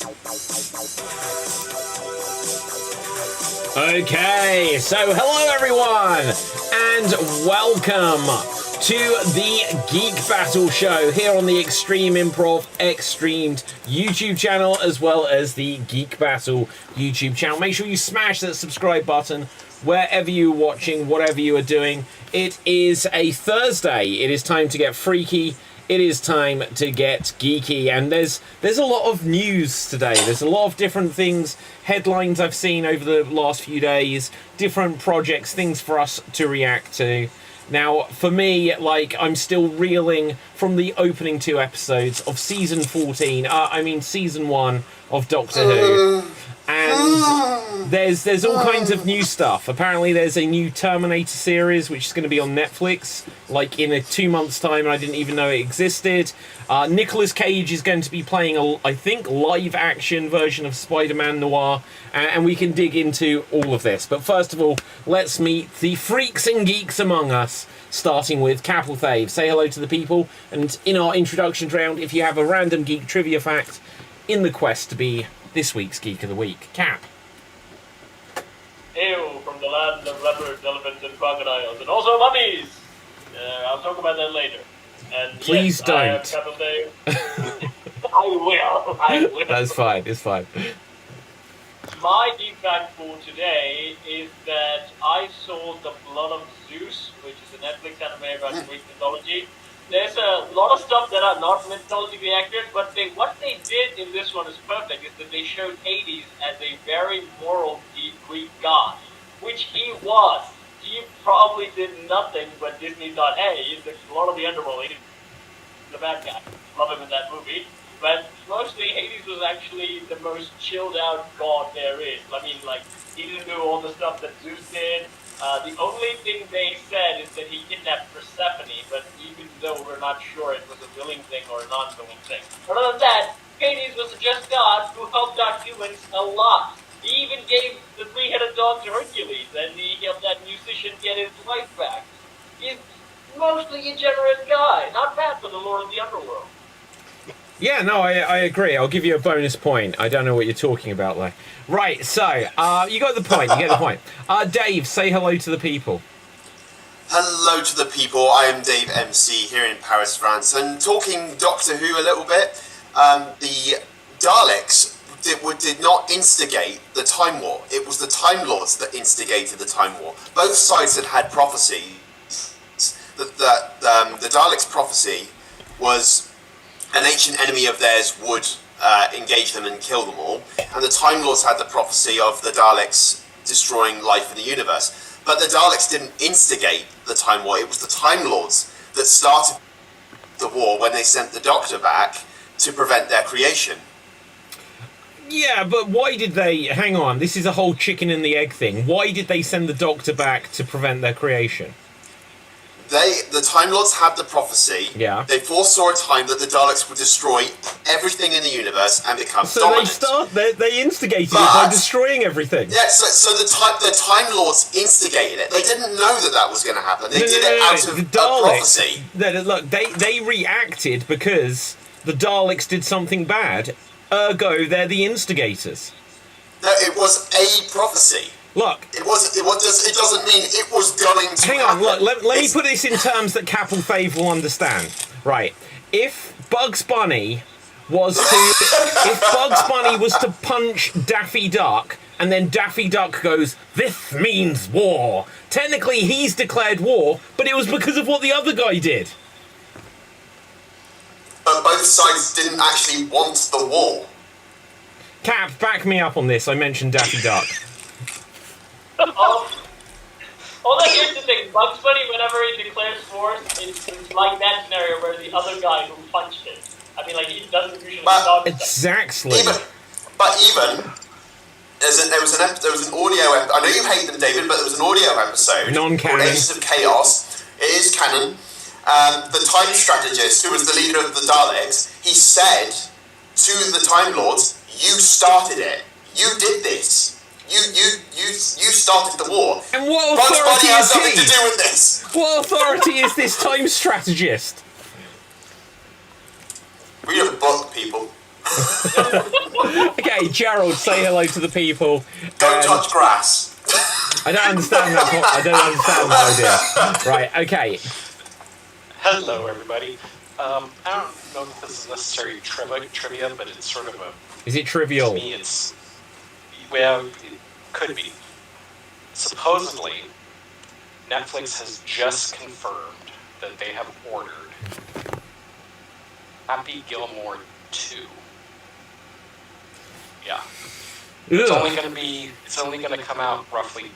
Okay, so hello everyone, and welcome to the Geek Battle show here on the Extreme Improv Xstreamed YouTube channel, as well as the Geek Battle YouTube channel. Make sure you smash that subscribe button wherever you're watching, whatever you are doing. It is a Thursday. It is time to get freaky. It is time to get geeky, and there's a lot of news today. There's a lot of different things, headlines I've seen over the last few days, different projects, things for us to react to. Now, for me, I'm still reeling from the opening 2 episodes of season 14. Season 1 of Doctor Who. And there's all kinds of new stuff. Apparently there's a new Terminator series which is going to be on Netflix in 2 months' time, and I didn't even know it existed. Nicolas Cage is going to be playing I think live action version of Spider-Man Noir, and we can dig into all of this. But first of all, let's meet the freaks and geeks among us, starting with Capelthave. Say hello to the people, and in our introduction round, if you have a random geek trivia fact in the quest to be this week's Geek of the Week. Cap. Hail from the land of leopards, elephants, and crocodiles, and also mummies! I'll talk about that later. And please yes, don't. I have Capelthave. I will. That's fine, it's fine. My geek fact for today is that I saw The Blood of Zeus, which is a Netflix anime about Greek mythology. There's a lot of stuff that are not mythologically accurate, but what they did in this one is perfect, is that they showed Hades as a very moral Greek god, which he was. He probably did nothing, but Disney thought, hey, he's the Lord of the Underworld, he's the bad guy. Love him in that movie. But mostly Hades was actually the most chilled out god there is. He didn't do all the stuff that Zeus did. The only thing they said is that he kidnapped Persephone, but even though we're not sure it was a willing thing or a non-willing thing. But other than that, Hades was a just god who helped out humans a lot. He even gave the 3-headed dog to Hercules, and he helped that musician get his life back. He's mostly a generous guy. Not bad for the Lord of the Underworld. Yeah, no, I agree. I'll give you a bonus point. I don't know what you're talking about there. Right, so, you got the point, you get the point. Dave, say hello to the people. Hello to the people, I am Dave MC here in Paris, France, and talking Doctor Who a little bit, the Daleks did not instigate the Time War. It was the Time Lords that instigated the Time War. Both sides had prophecies. The Daleks' prophecy was an ancient enemy of theirs would engage them and kill them all, and the Time Lords had the prophecy of the Daleks destroying life in the universe. But the Daleks didn't instigate the Time War. It was the Time Lords that started the war when they sent the Doctor back to prevent their creation. Yeah, but why did they... Hang on, this is a whole chicken and the egg thing. Why did they send the Doctor back to prevent their creation? The Time Lords had the prophecy. Yeah. They foresaw a time that the Daleks would destroy everything in the universe and become dominant. So they instigated it by destroying everything. Yeah, so the Time Lords instigated it. They didn't know that was going to happen. They did it out of prophecy. Look, they reacted because the Daleks did something bad. Ergo, they're the instigators. No, it was a prophecy. Look, it doesn't mean it was going to hang happen. on, look, let me put this in terms that Capelthave will understand. Right, if Bugs Bunny was to punch Daffy Duck, and then Daffy Duck goes, "This means war," technically he's declared war, but it was because of what the other guy did. But both sides didn't actually want the war. Cap, back me up on this. I mentioned Daffy Duck. Although here's the thing, Bugs Bunny, whenever he declares force, it's like that scenario where the other guy who punched him. He doesn't usually stop. Exactly. There was an audio. I know you hate them, David, but there was an audio episode. Non-canon. Agents of Chaos. It is canon. The Time Strategist, who was the leader of the Daleks, he said to the Time Lords, "You started it. You did this. You started the war." And what Bugs authority Bunny has is nothing he? to do with this. What authority is this Time Strategist? Read a book, people. Okay, Gerald, say hello to the people. Don't touch grass. I don't understand that. I don't understand that idea. Right. Okay. Hello, everybody. I don't know if this is necessarily trivia, but it's sort of a... Is it trivial? To me, it's... Well, it could be. Supposedly, Netflix has just confirmed that they have ordered Happy Gilmore 2. Yeah. It's only going to come out roughly,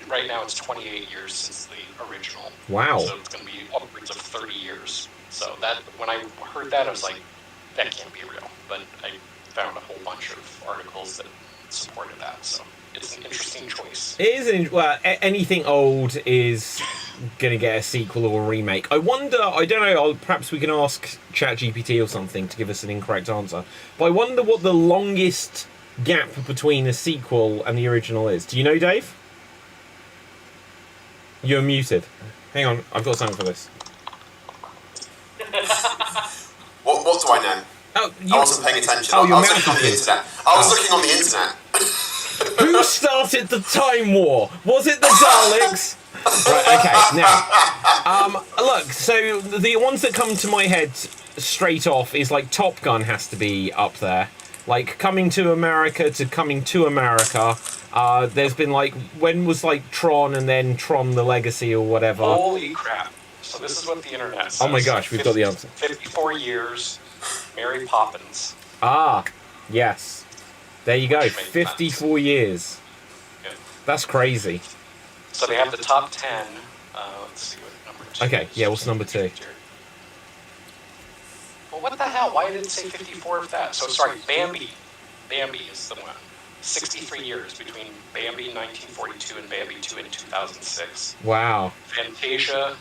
right now it's 28 years since the original. Wow. So it's going to be upwards of 30 years. So that, when I heard that, I was like, that can't be real. But I found a whole bunch of articles that supported that. So it's an interesting choice. It is, well, anything old is going to get a sequel or a remake. I wonder, I don't know, perhaps we can ask ChatGPT or something to give us an incorrect answer. But I wonder what the longest gap between a sequel and the original is. Do you know, Dave? You're muted. Hang on, I've got something for this. What do I know? Oh, I wasn't paying attention. Oh, I was looking on the internet. I was looking on the internet. Who started the Time War? Was it the Daleks? Right, okay, now, look, so the ones that come to my head straight off is like Top Gun has to be up there. Like Coming to America to Coming to America. There's been like, when was like Tron and then Tron the Legacy or whatever? Holy crap. So this is what the internet says. Oh my gosh, we've got the answer. 54 years, Mary Poppins. Ah, yes. There you go, 54 years. Good. That's crazy. So they have the top 10. Let's see what number 2 Okay, is. yeah, what's number 2? Well, what the hell? Why did it say 54 of that? So, sorry, Bambi. Bambi is the one. 63 years between Bambi 1942 and Bambi 2 in 2006. Wow. Fantasia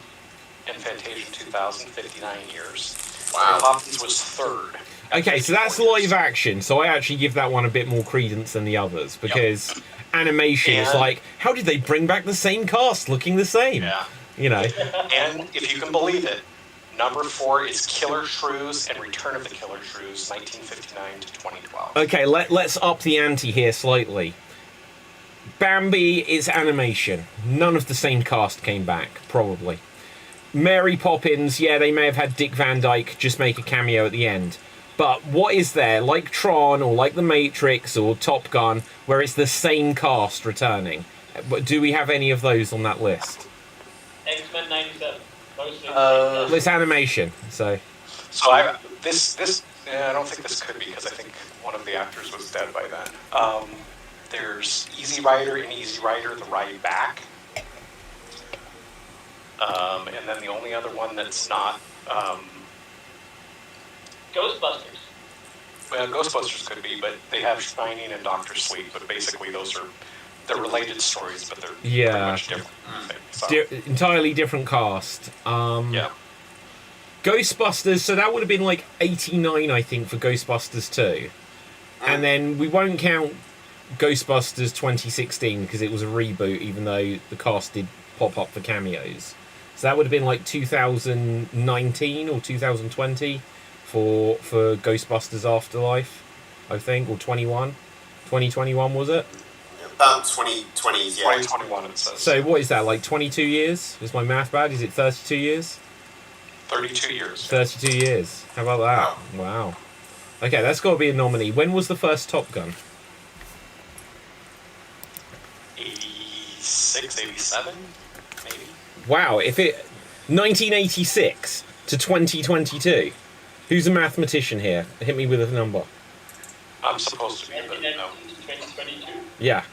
and Fantasia 2000, 59 years. Wow. Mary Poppins was third. Okay, so that's live action, so I actually give that one a bit more credence than the others, because animation is like, how did they bring back the same cast looking the same? Yeah. You know. And if you can believe it, number 4 is Killer Shrews and Return of the Killer Shrews, 1959 to 2012. Okay, let's up the ante here slightly. Bambi is animation. None of the same cast came back, probably. Mary Poppins, yeah, they may have had Dick Van Dyke just make a cameo at the end. But what is there, like Tron or like The Matrix or Top Gun, where it's the same cast returning? But do we have any of those on that list? X-Men 97. Mostly. Well, it's animation, so... So I don't think this could be, because I think one of the actors was dead by then. There's Easy Rider and Easy Rider, The Ride Back. And then the only other one that's not... Ghostbusters. Well, Ghostbusters could be, but they have Shining and Doctor Sleep, but basically they're related stories, but they're pretty much different things. So. Entirely different cast. Yeah. Ghostbusters, so that would have been like 89, I think, for Ghostbusters 2. And then we won't count Ghostbusters 2016 because it was a reboot, even though the cast did pop up for cameos. So that would have been like 2019 or 2020 for Ghostbusters Afterlife, I think, or 2021 was it? About 2020, yeah. 2021 it says. So what is that, like 22 years? Is my math bad? Is it 32 years? 32 years. 32 years. How about that? Wow. Okay, that's got to be a nominee. When was the first Top Gun? 86, 87, maybe? Wow, 1986 to 2022. Who's a mathematician here? Hit me with a number. I'm supposed to be, but no. 2022. Yeah.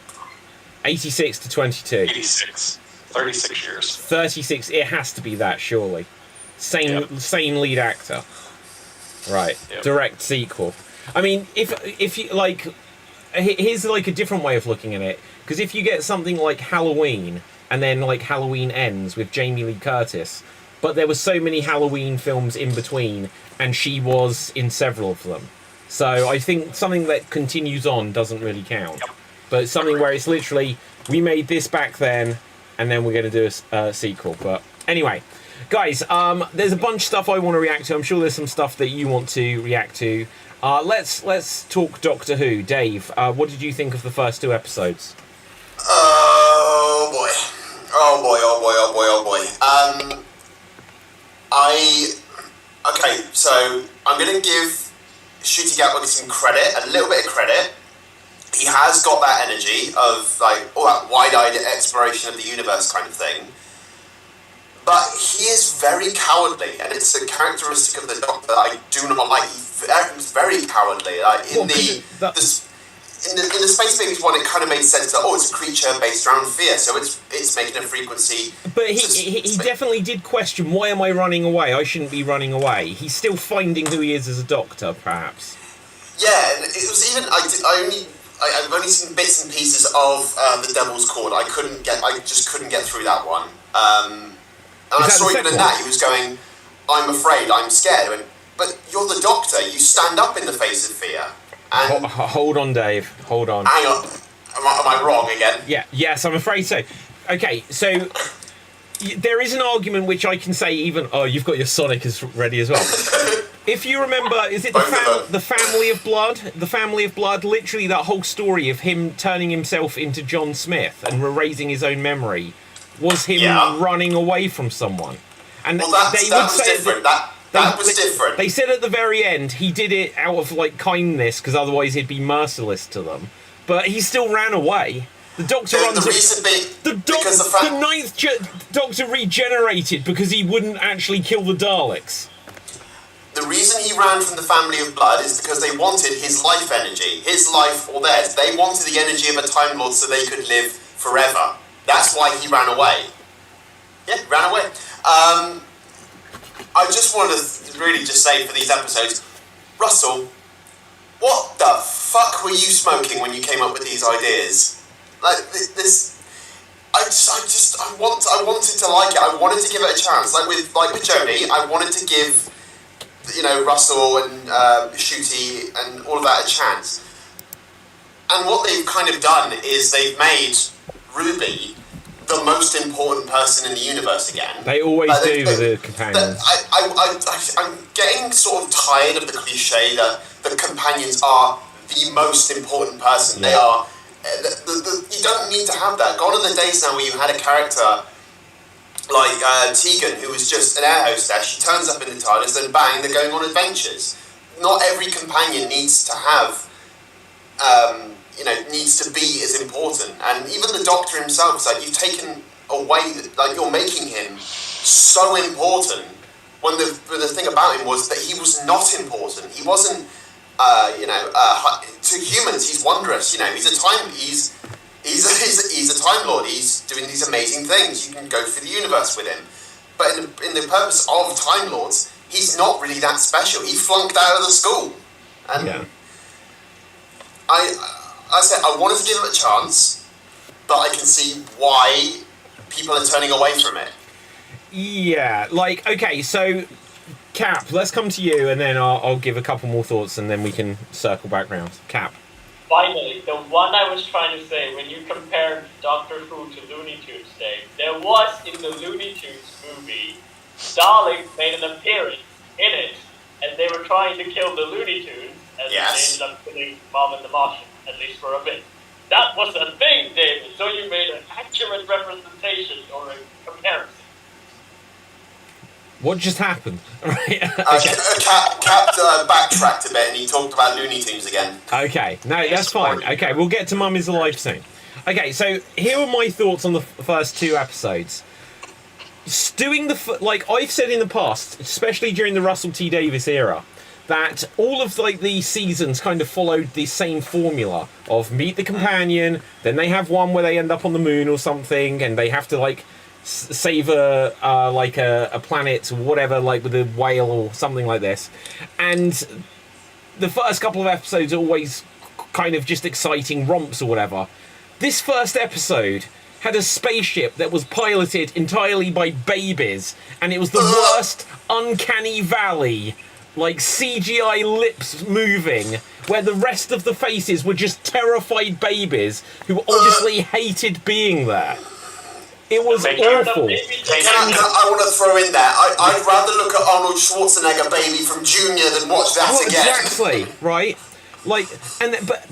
86 to 22. 86. 36 years. 36. It has to be that, surely. Same lead actor. Right. Yep. Direct sequel. I mean, if you like, here's like a different way of looking at it. Because if you get something like Halloween, and then like Halloween Ends with Jamie Lee Curtis, but there were so many Halloween films in between, and she was in several of them. So I think something that continues on doesn't really count. Yep. But something where it's literally, we made this back then, and then we're going to do a sequel. But anyway, guys, there's a bunch of stuff I want to react to. I'm sure there's some stuff that you want to react to. Let's talk Doctor Who. Dave, what did you think of the first 2 episodes? Oh boy. Oh boy, oh boy, oh boy, oh boy. Okay, so I'm going to give Ncuti Gatwa some credit, a little bit of credit. He has got that energy of, like, all that wide-eyed exploration of the universe kind of thing. But he is very cowardly, and it's a characteristic of the Doctor that I do not like. He's very cowardly. Like, in the Space Babies one, it kind of made sense that, it's a creature based around fear, so it's making a frequency. But he definitely did question, why am I running away? I shouldn't be running away. He's still finding who he is as a Doctor, perhaps. Yeah, and it was even, I've only seen bits and pieces of The Devil's Cord. I just couldn't get through that one. And I saw even in that, he was going, I'm afraid, I'm scared. But you're the Doctor, you stand up in the face of fear. And hold on, Dave, hold on. Hang on, am I wrong again? Yeah, yes, I'm afraid so. Okay, so there is an argument which I can say even... Oh, you've got your Sonic as ready as well. If you remember, is it the Family of Blood? The Family of Blood, literally that whole story of him turning himself into John Smith and erasing his own memory was him running away from someone. And well, that was different. That was different. They said at the very end he did it out of, like, kindness because otherwise he'd be merciless to them. But he still ran away. The Doctor the ninth Doctor regenerated because he wouldn't actually kill the Daleks. The reason he ran from the Family of Blood is because they wanted his life energy, his life or theirs. They wanted the energy of a Time Lord so they could live forever. That's why he ran away. Yeah, ran away. I just wanted to really just say for these episodes, Russell, what the fuck were you smoking when you came up with these ideas? Like this, I wanted to like it. I wanted to give it a chance. Like with Jodie, I wanted to give, Russell and Ncuti and all of that a chance. And what they've kind of done is they've made Ruby the most important person in the universe again. They always do with the companions. I'm getting sort of tired of the cliche that the companions are the most important person. Yeah. They are. You don't need to have that. Gone are the days now where you had a character like Tegan, who was just an air hostess. She turns up in the TARDIS and bang, they're going on adventures. Not every companion needs to have, needs to be as important. And even the Doctor himself is like, you've taken away, like you're making him so important. When the thing about him was that he was not important. He wasn't. To humans, he's wondrous. He's a Time Lord. He's doing these amazing things. You can go through the universe with him. But in the purpose of Time Lords, he's not really that special. He flunked out of the school, and I said I wanted to give him a chance, but I can see why people are turning away from it. Yeah, okay, so. Cap, let's come to you, and then I'll give a couple more thoughts, and then we can circle back round. Cap. Finally, the one I was trying to say, when you compared Doctor Who to Looney Tunes, Dave, there was, in the Looney Tunes movie, Daleks made an appearance in it, and they were trying to kill the Looney Tunes, and they ended up killing Mom and the Martian, at least for a bit. That was a thing, David, so you made an accurate representation, or a comparison. What just happened? Cap backtracked a bit and he talked about Looney Tunes again. Okay, no, that's fine. Okay, we'll get to Mum is Alive soon. Okay, so here are my thoughts on the first 2 episodes. Doing I've said in the past, especially during the Russell T Davies era, that all of these seasons kind of followed the same formula of meet the companion, then they have one where they end up on the moon or something, and they have to save a planet or whatever, with a whale or something like this. And the first couple of episodes are always kind of just exciting romps or whatever. This first episode had a spaceship that was piloted entirely by babies, and it was the worst uncanny valley, CGI lips moving, where the rest of the faces were just terrified babies who obviously hated being there. It was They gave awful. the baby I want to throw in there. I'd rather look at Arnold Schwarzenegger baby from Junior than watch that Well, again. exactly, right? Like,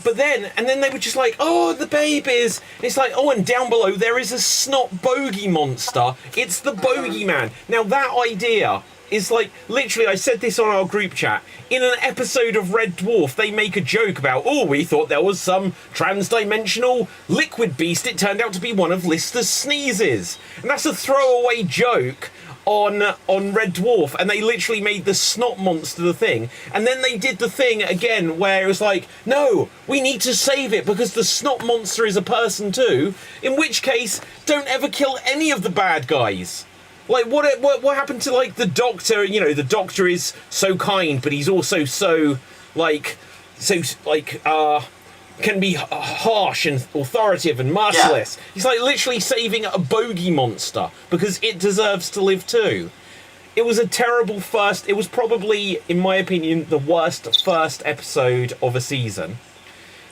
but then they were just like, oh, the babies. It's like, oh, and down below there is a snot bogey monster. It's the bogeyman. Now that idea is like, literally, I said this on our group chat. In an episode of Red Dwarf, they make a joke about, oh, we thought there was some trans-dimensional liquid beast. It turned out to be one of Lister's sneezes. And that's a throwaway joke on Red Dwarf, and they literally made the snot monster the thing. And then they did the thing again where it was like, no, we need to save it because the snot monster is a person too, in which case, don't ever kill any of the bad guys. Like, what happened to, like, the Doctor? You know, the Doctor is so kind, but he's also can be harsh and authoritative and merciless. Yeah. He's, like, literally saving a bogey monster because it deserves to live too. It was a terrible first... It was probably, in my opinion, the worst first episode of a season.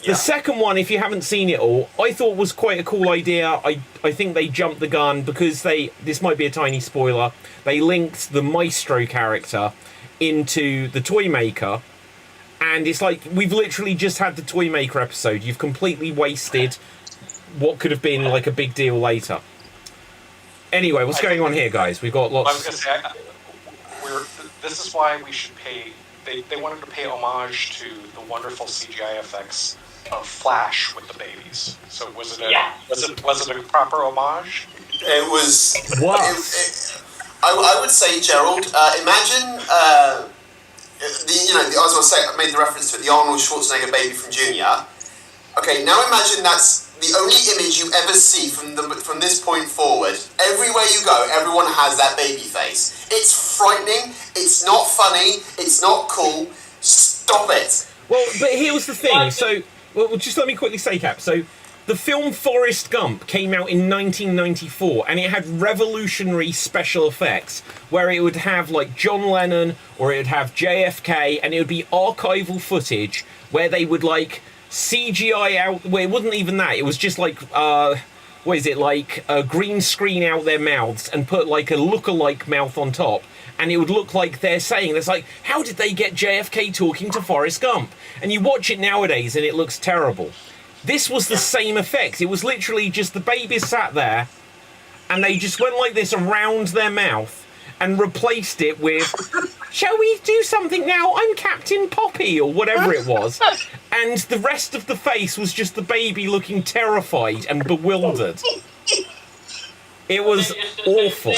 The second one, if you haven't seen it all, I thought was quite a cool idea. I think they jumped the gun because this might be a tiny spoiler, they linked the Maestro character into the Toymaker, and it's like, we've literally just had the Toymaker episode. You've completely wasted what could have been like a big deal later. Anyway, what's going on here, guys? We've got lots... I was going to say, this is why we should pay... They wanted to pay homage to the wonderful CGI effects of Flash with the babies. So was it a proper homage? It was. What? I would say, Gerald. Imagine I was going to say, I made the reference to it, the Arnold Schwarzenegger baby from Junior. Okay, now imagine that's the only image you ever see from this point forward. Everywhere you go, everyone has that baby face. It's frightening. It's not funny. It's not cool. Stop it. Well, but here's the thing. So, well, just let me quickly say, Cap. So, the film Forrest Gump came out in 1994, and it had revolutionary special effects, where it would have, like, John Lennon, or it would have JFK, and it would be archival footage, where they would, like, CGI out... Well, it wasn't even that. It was just, like, like a green screen out their mouths, and put, like, a look-alike mouth on top, and it would look like they're saying, it's like, how did they get JFK talking to Forrest Gump? And you watch it nowadays, and it looks terrible. This was the same effect. It was literally just the baby sat there, and they just went like this around their mouth, and replaced it with, shall we do something now? I'm Captain Poppy, or whatever it was. And the rest of the face was just the baby looking terrified and bewildered. It was awful.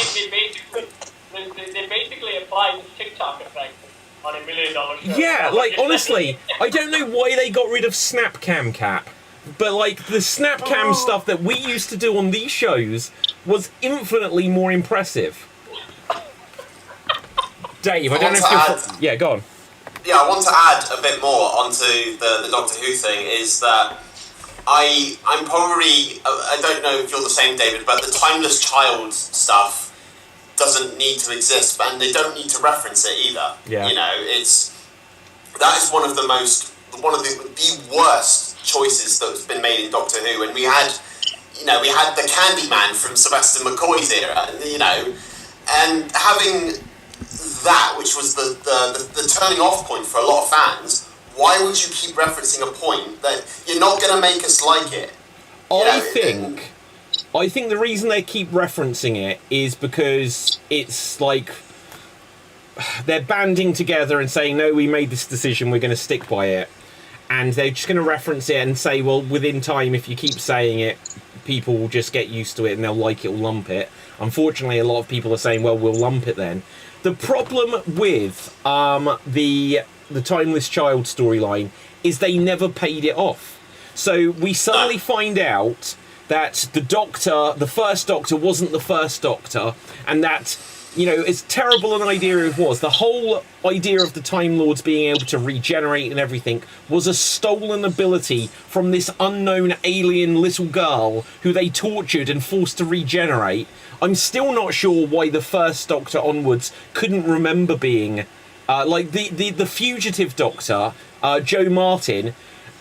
They basically applied the TikTok effect on $1 million show. Yeah, like, honestly, I don't know why they got rid of Snapcam, Cap. But, like, the Snapcam stuff that we used to do on these shows was infinitely more impressive. Dave, I don't know if you're... Yeah, go on. Yeah, I want to add a bit more onto the Doctor Who thing, is that I'm probably... I don't know if you're the same, David, but the Timeless Child stuff doesn't need to exist, and they don't need to reference it either. Yeah. You know, that is one of the worst choices that's been made in Doctor Who, and we had the Candyman from Sylvester McCoy's era, you know, and having that, which was the turning off point for a lot of fans. Why would you keep referencing a point that you're not going to make us like it? I think the reason they keep referencing it is because it's like they're banding together and saying, no, we made this decision, we're going to stick by it. And they're just going to reference it and say, well, within time, if you keep saying it, people will just get used to it and they'll like it or lump it. Unfortunately, a lot of people are saying, well, we'll lump it then. The problem with the Timeless Child storyline is they never paid it off. So we suddenly find out that the first Doctor wasn't the first Doctor, and that, you know, as terrible an idea it was, the whole idea of the Time Lords being able to regenerate and everything was a stolen ability from this unknown alien little girl who they tortured and forced to regenerate. I'm still not sure why the first Doctor onwards couldn't remember being... like, the fugitive Doctor, Joe Martin,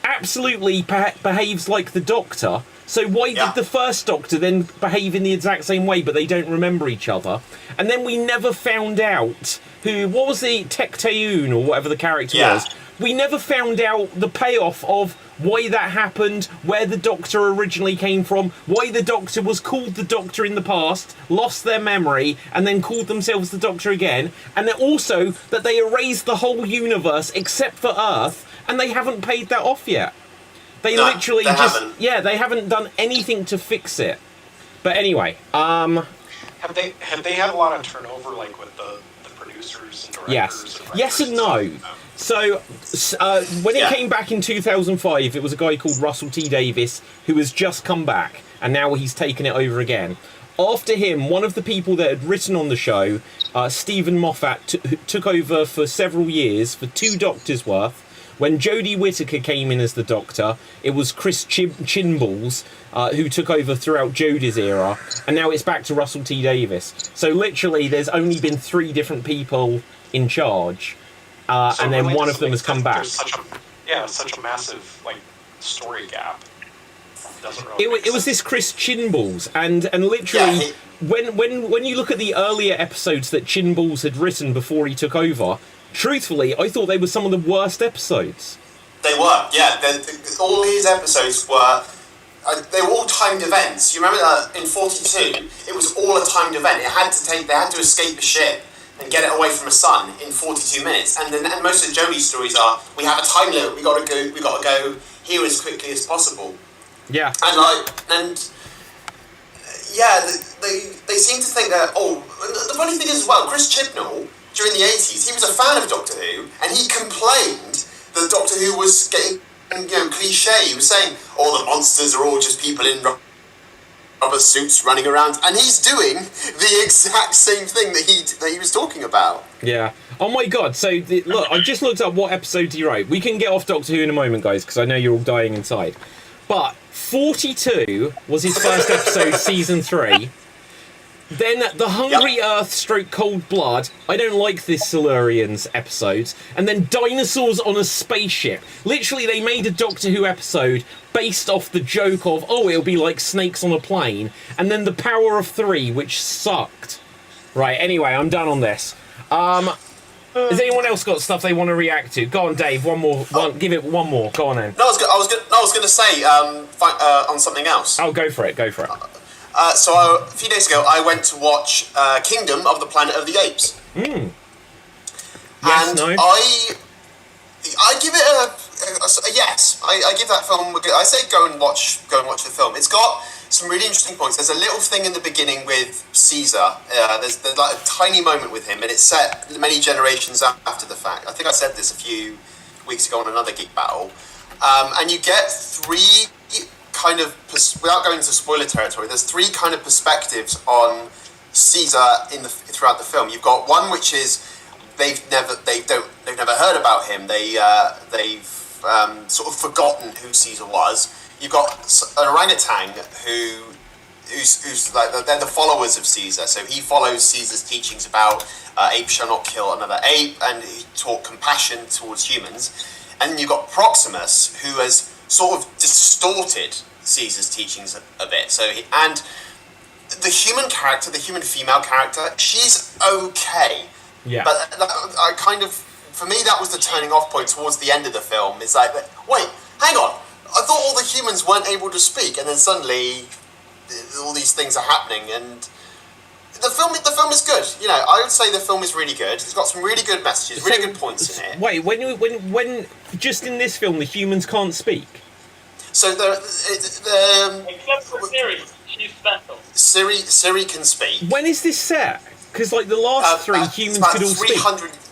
absolutely behaves like the Doctor. So why did the first Doctor then behave in the exact same way, but they don't remember each other? And then we never found out what was the Tecteun or whatever the character was. We never found out the payoff of why that happened, where the Doctor originally came from, why the Doctor was called the Doctor in the past, lost their memory, and then called themselves the Doctor again. And then also that they erased the whole universe except for Earth, and they haven't paid that off yet. They they haven't done anything to fix it. But anyway, have they had a lot of turnover, like with the producers and directors? Yes and no. So when it came back in 2005, it was a guy called Russell T Davies who has just come back, and now he's taken it over again. After him, one of the people that had written on the show, Stephen Moffat, took over for several years, for 2 Doctors worth. When Jodie Whittaker came in as the Doctor, it was Chris Chinballs who took over throughout Jodie's era, and now it's back to Russell T Davies. So literally, there's only been 3 different people in charge, and then one of them has come back. Such a massive story gap. It was this Chris Chinballs, and literally, when you look at the earlier episodes that Chinballs had written before he took over, truthfully, I thought they were some of the worst episodes. They were, yeah. All these episodes were... they were all timed events. You remember that in 42, it was all a timed event. They had to escape a ship and get it away from a sun in 42 minutes. And most of Jodie's stories are, we have a time limit, we got to go here as quickly as possible. Yeah. And they seem to think that, the funny thing is as well, Chris Chibnall, during the 80s, he was a fan of Doctor Who, and he complained that Doctor Who was getting, cliche. He was saying, the monsters are all just people in rubber suits running around, and he's doing the exact same thing that he was talking about. Yeah. Oh my god, so, look, I just looked up what episode he wrote. We can get off Doctor Who in a moment, guys, because I know you're all dying inside. But 42 was his first episode, season 3. Then The Hungry Earth / Cold Blood. I don't like this Silurians episodes. And then Dinosaurs on a Spaceship. Literally, they made a Doctor Who episode based off the joke of, it'll be like snakes on a plane. And then The Power of 3, which sucked. Right, anyway, I'm done on this. Has anyone else got stuff they want to react to? Go on, Dave, one more. Give it one more. Go on then. No, I was going to say on something else. Oh, go for it. So a few days ago, I went to watch Kingdom of the Planet of the Apes. Yes, and no. I give it a yes. I give that film a good. I say go and watch the film. It's got some really interesting points. There's a little thing in the beginning with Caesar. There's like a tiny moment with him, and it's set many generations after the fact. I think I said this a few weeks ago on another Geek Battle. And you get 3 kind of, without going into spoiler territory, there's 3 kind of perspectives on Caesar throughout the film. You've got one which is they've never heard about him. They've sort of forgotten who Caesar was. You've got an orangutan who's like they're the followers of Caesar. So he follows Caesar's teachings about apes shall not kill another ape, and he taught compassion towards humans. And then you've got Proximus, who has sort of distorted Caesar's teachings a bit. So and the human character, the human female character, she's okay. Yeah. But I kind of, for me, that was the turning off point towards the end of the film. It's like, wait, hang on. I thought all the humans weren't able to speak, and then suddenly all these things are happening, and the film is good. I would say the film is really good. It's got some really good messages, really good points in it. Wait, when just in this film the humans can't speak? So except for Siri, she's special. Siri can speak. When is this set? Because the last 3 humans could all speak.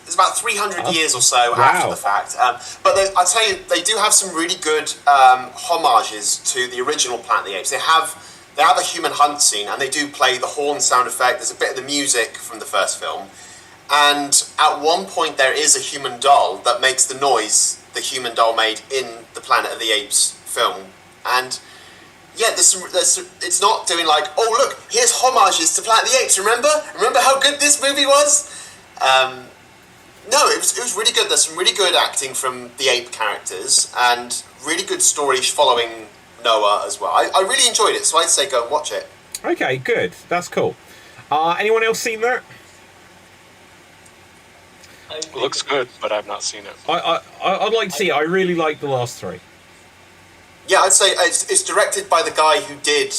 It's about 300 years or so after the fact. But I tell you, they do have some really good homages to the original Planet of the Apes. They have a human hunt scene, and they do play the horn sound effect. There's a bit of the music from the first film. And at one point, there is a human doll that makes the noise the human doll made in the Planet of the Apes film. And yeah, it's not doing like, look, here's homages to Planet of the Apes. Remember how good this movie was? No, it was really good. There's some really good acting from the ape characters, and really good story following Noah as well. I really enjoyed it, so I'd say go and watch it. Okay, good. That's cool. Anyone else seen that? It looks good, but I've not seen it. I'd like to see it. I really like the last three. Yeah, I'd say it's directed by the guy who did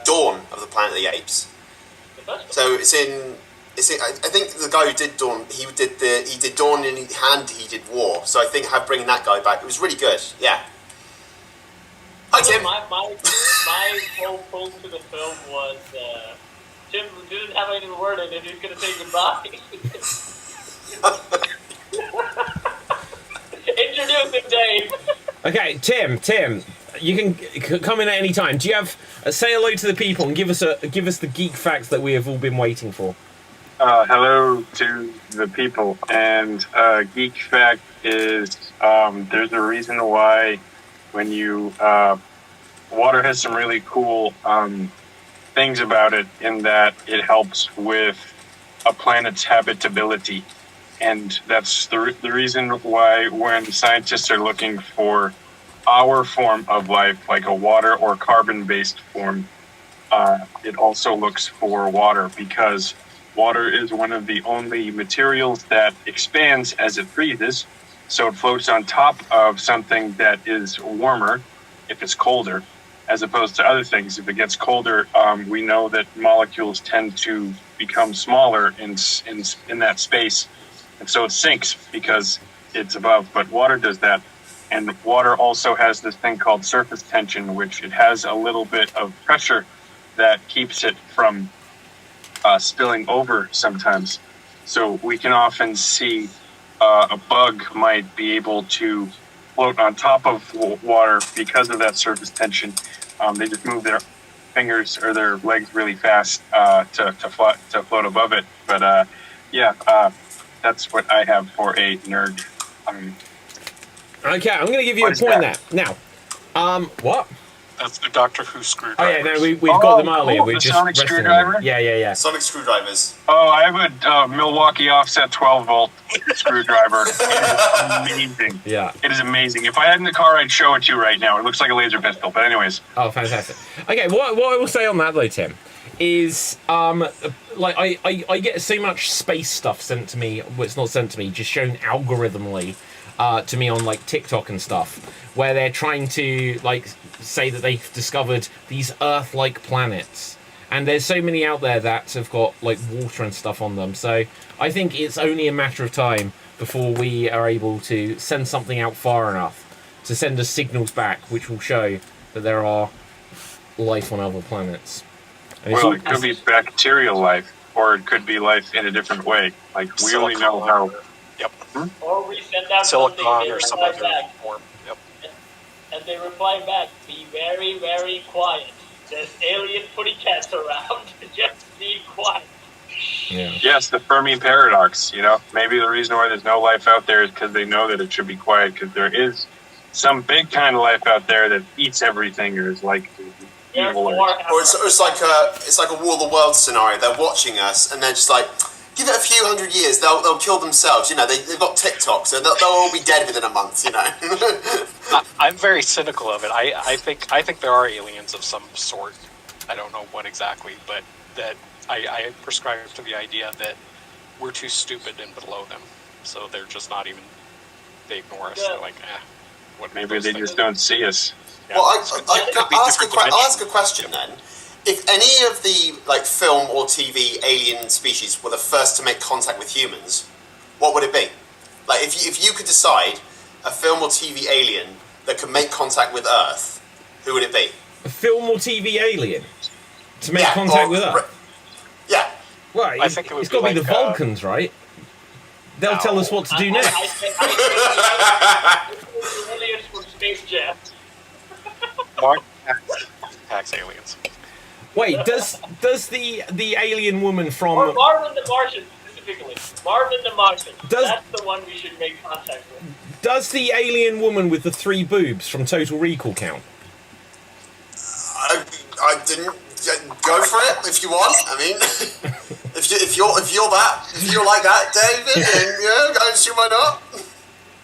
Dawn of the Planet of the Apes. So it's in. I think the guy who did Dawn, he did Dawn and he did War. So I think bringing that guy back, it was really good. Yeah. Hi Tim. My whole pull to the film was Tim didn't have any word in it. He's gonna say goodbye. Introducing Dave. Okay, Tim, you can come in at any time. Do you have say hello to the people and give us the geek facts that we have all been waiting for? Hello to the people, and geek fact is there's a reason why when you water has some really cool things about it, in that it helps with a planet's habitability, and that's the reason why when scientists are looking for our form of life, like a water or carbon-based form, it also looks for water, because water is one of the only materials that expands as it freezes, so it floats on top of something that is warmer if it's colder, as opposed to other things. If it gets colder, we know that molecules tend to become smaller in that space, and so it sinks because it's above. But water does that, and water also has this thing called surface tension, which it has a little bit of pressure that keeps it from spilling over sometimes. So we can often see a bug might be able to float on top of water because of that surface tension. They just move their fingers or their legs really fast to float above it. But that's what I have for a nerd. Okay, I'm going to give you a point there. Now, what? That's the Doctor Who screwdriver. Oh yeah, no, we've got them earlier. Cool. We're The just sonic resting on screwdriver? them. Yeah. Sonic screwdrivers. Oh, I have a Milwaukee offset 12-volt screwdriver. It is amazing. Yeah. It is amazing. If I had it in the car, I'd show it to you right now. It looks like a laser pistol. But anyways. Oh, fantastic. Okay, what I will say on that though, Tim, is like I get so much space stuff sent to me. Well, it's not sent to me, just shown algorithmically to me on like TikTok and stuff, where they're trying to like say that they've discovered these Earth-like planets, and there's so many out there that have got like water and stuff on them. So I think it's only a matter of time before we are able to send something out far enough to send us signals back, which will show that there are life on other planets. And Well, it could be bacterial life, or it could be life in a different way. Like, we only know how... Yep. Or we send out Silicon something, or they some reply other back, form. Yep. and they reply back, be very, very quiet. There's alien footy cats around. Just be quiet. Yeah. Yes, the Fermi paradox, you know? Maybe the reason why there's no life out there is because they know that it should be quiet, because there is some big kind of life out there that eats everything, or is like evil. Or it's like a War of the Worlds scenario. They're watching us, and they're just like, give it a few hundred years, they'll kill themselves. You know, they've got TikTok, so they'll all be dead within a month. You know. I'm very cynical of it. I think there are aliens of some sort. I don't know what exactly, but that I prescribe to the idea that we're too stupid and below them, so they're just not even. They ignore us. They're like, what? Maybe they just don't see us. Yeah. Well, I'll ask a question then. If any of the like film or TV alien species were the first to make contact with humans, what would it be? Like, if you could decide a film or TV alien that could make contact with Earth, who would it be? A film or TV alien to make contact with Earth? Yeah. Well, I think it's got to be the Vulcans, right? They'll tell us what to do next. I think aliens from Space Jam. Tax aliens. Wait, does the alien woman from Or Marvin the Martian, specifically. Marvin the Martian. That's the one we should make contact with. Does the alien woman with the 3 boobs from Total Recall count? I didn't go for it if you want. I mean, If you're like that, David, then yeah, I don't see why not.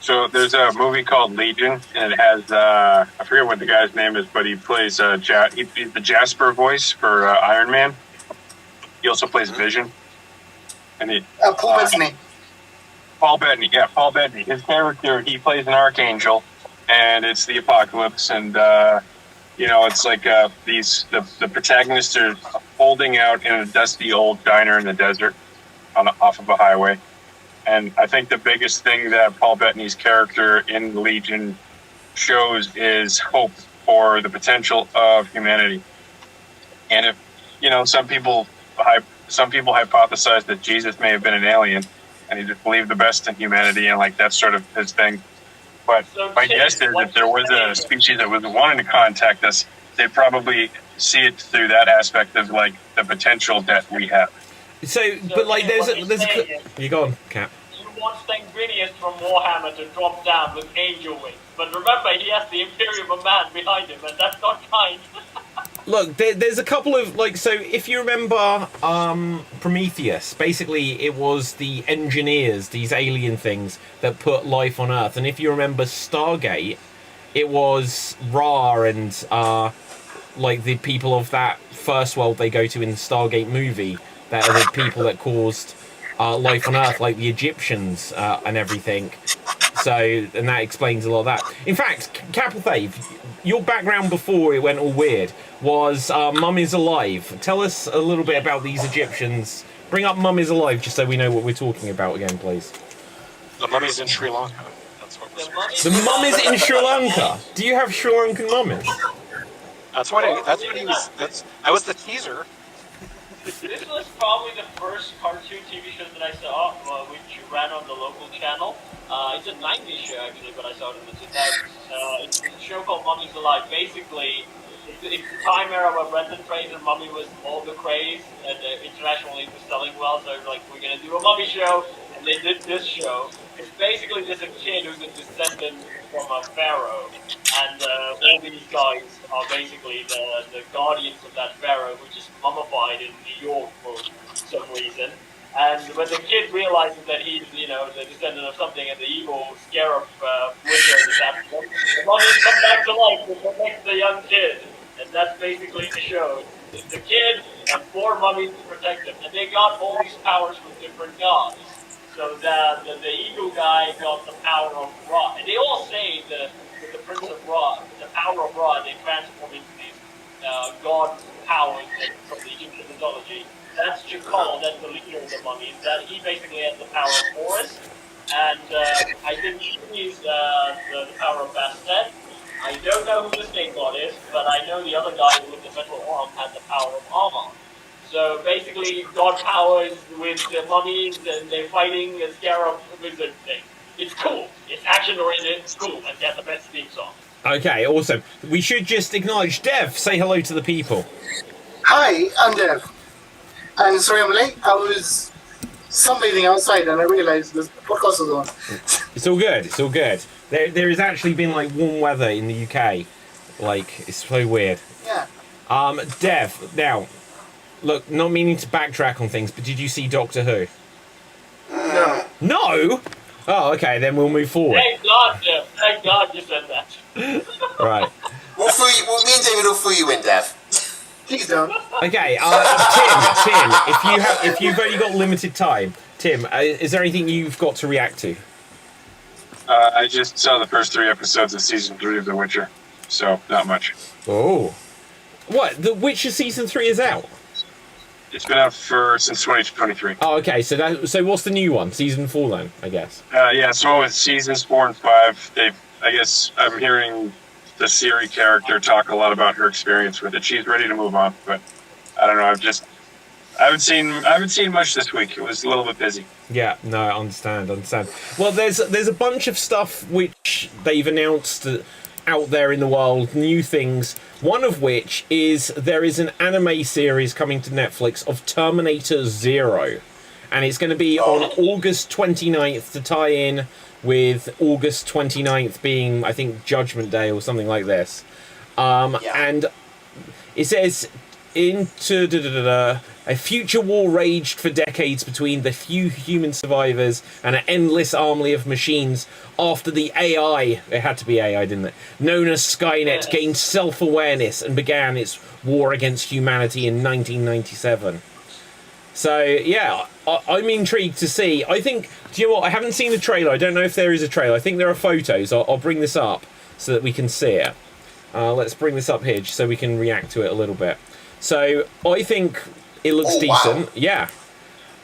So there's a movie called Legion, and it has I forget what the guy's name is, but he plays he's the Jasper voice for Iron Man. He also plays Vision, and Paul Bettany. Paul Bettany, yeah, Paul Bettany. His character, he plays an archangel, and it's the apocalypse, and it's like the protagonists are holding out in a dusty old diner in the desert off of a highway. And I think the biggest thing that Paul Bettany's character in Legion shows is hope for the potential of humanity. And if, some people hypothesize that Jesus may have been an alien and he just believed the best in humanity, and like that's sort of his thing. But my guess is if there was a species that was wanting to contact us, they'd probably see it through that aspect of like the potential that we have. So but like, there's a you go on, Cap. You want Sanguinius from Warhammer to drop down with angel wings, but remember he has the Imperium of Man behind him, and that's not kind. Look, there's a couple of so if you remember Prometheus, basically it was the engineers, these alien things that put life on Earth, and if you remember Stargate, it was Ra and like the people of that first world they go to in the Stargate movie that are the people that caused life on Earth, like the Egyptians and everything. So, and that explains a lot of that. In fact, Capelthave, your background before it went all weird was Mum is Alive. Tell us a little bit about these Egyptians. Bring up Mum is Alive just so we know what we're talking about again, please. The mummy's in Sri Lanka. That's what we're The mum is in Sri Lanka. Do you have Sri Lankan mummies? That's what he was. That was the teaser. This was probably the first cartoon TV show that I saw, which ran on the local channel. It's a 90s show actually, but I saw it in the 2000s. It's a show called Mummy's Alive. Basically, it's the time era where Brendan Fraser Mummy was all the craze, and internationally it was selling well, so like, we're going to do a mummy show, and they did this show. It's basically just a kid who's a descendant from a pharaoh, and all these guys are basically the guardians of that pharaoh, who just mummified in New York for some reason. And when the kid realizes that he's, the descendant of something, and the evil scarab wizard is after him, the mummies come back to life to protect the young kid. And that's basically the show. It's the kid and 4 mummies to protect him. And they got all these powers from different gods. So the eagle guy got the power of Ra. And they all say the Prince of Ra, the power of Ra, they transform into these god powers from the Egyptian mythology. That's Chakal, that's the leader of the mummies. That he basically has the power of Horus, and I think he's the power of Bastet. I don't know who the snake god is, but I know the other guy with the metal arm had the power of Amon. So basically, god powers with the mummies, and they're fighting a scarab wizard thing. It's cool. It's action-oriented. It's cool, and they have the best theme song. Okay, awesome. We should just acknowledge Dev. Say hello to the people. Hi, I'm Dev. And sorry I'm late. I was sunbathing outside and I realised the podcast was on. It's all good. It's all good. There has actually been like warm weather in the UK. Like, it's so weird. Yeah. Dev, now, look, not meaning to backtrack on things, but did you see Doctor Who? No. No? Oh, okay, then we'll move forward. Thank God, Dev. Thank God you said that. Right. Me and David will fool you in, Dev. Please don't. Okay, Tim, if you've only got limited time, Tim, is there anything you've got to react to? I just saw the first 3 episodes of season 3 of The Witcher, so not much. Oh. What? The Witcher season 3 is out? It's been out since 2023. Oh, okay. So what's the new one? Season 4 then, I guess. Yeah. So with seasons 4 and 5, I guess I'm hearing the Ciri character talk a lot about her experience with it. She's ready to move on, but I don't know. I haven't seen much this week. It was a little bit busy. Yeah. No, I understand. Well, there's a bunch of stuff which they've announced out there in the world, new things. One of which is there is an anime series coming to Netflix of Terminator 0. And it's going to be on August 29th to tie in with August 29th being, I think, Judgment Day or something like this. And it says, A future war raged for decades between the few human survivors and an endless army of machines after the AI, it had to be AI, didn't it, known as Skynet, gained self-awareness and began its war against humanity in 1997. So, yeah, I'm intrigued to see. I think, do you know what, I haven't seen the trailer. I don't know if there is a trailer. I think there are photos. I'll bring this up so that we can see it. Let's bring this up here just so we can react to it a little bit. So, I think it looks decent. Wow. Yeah.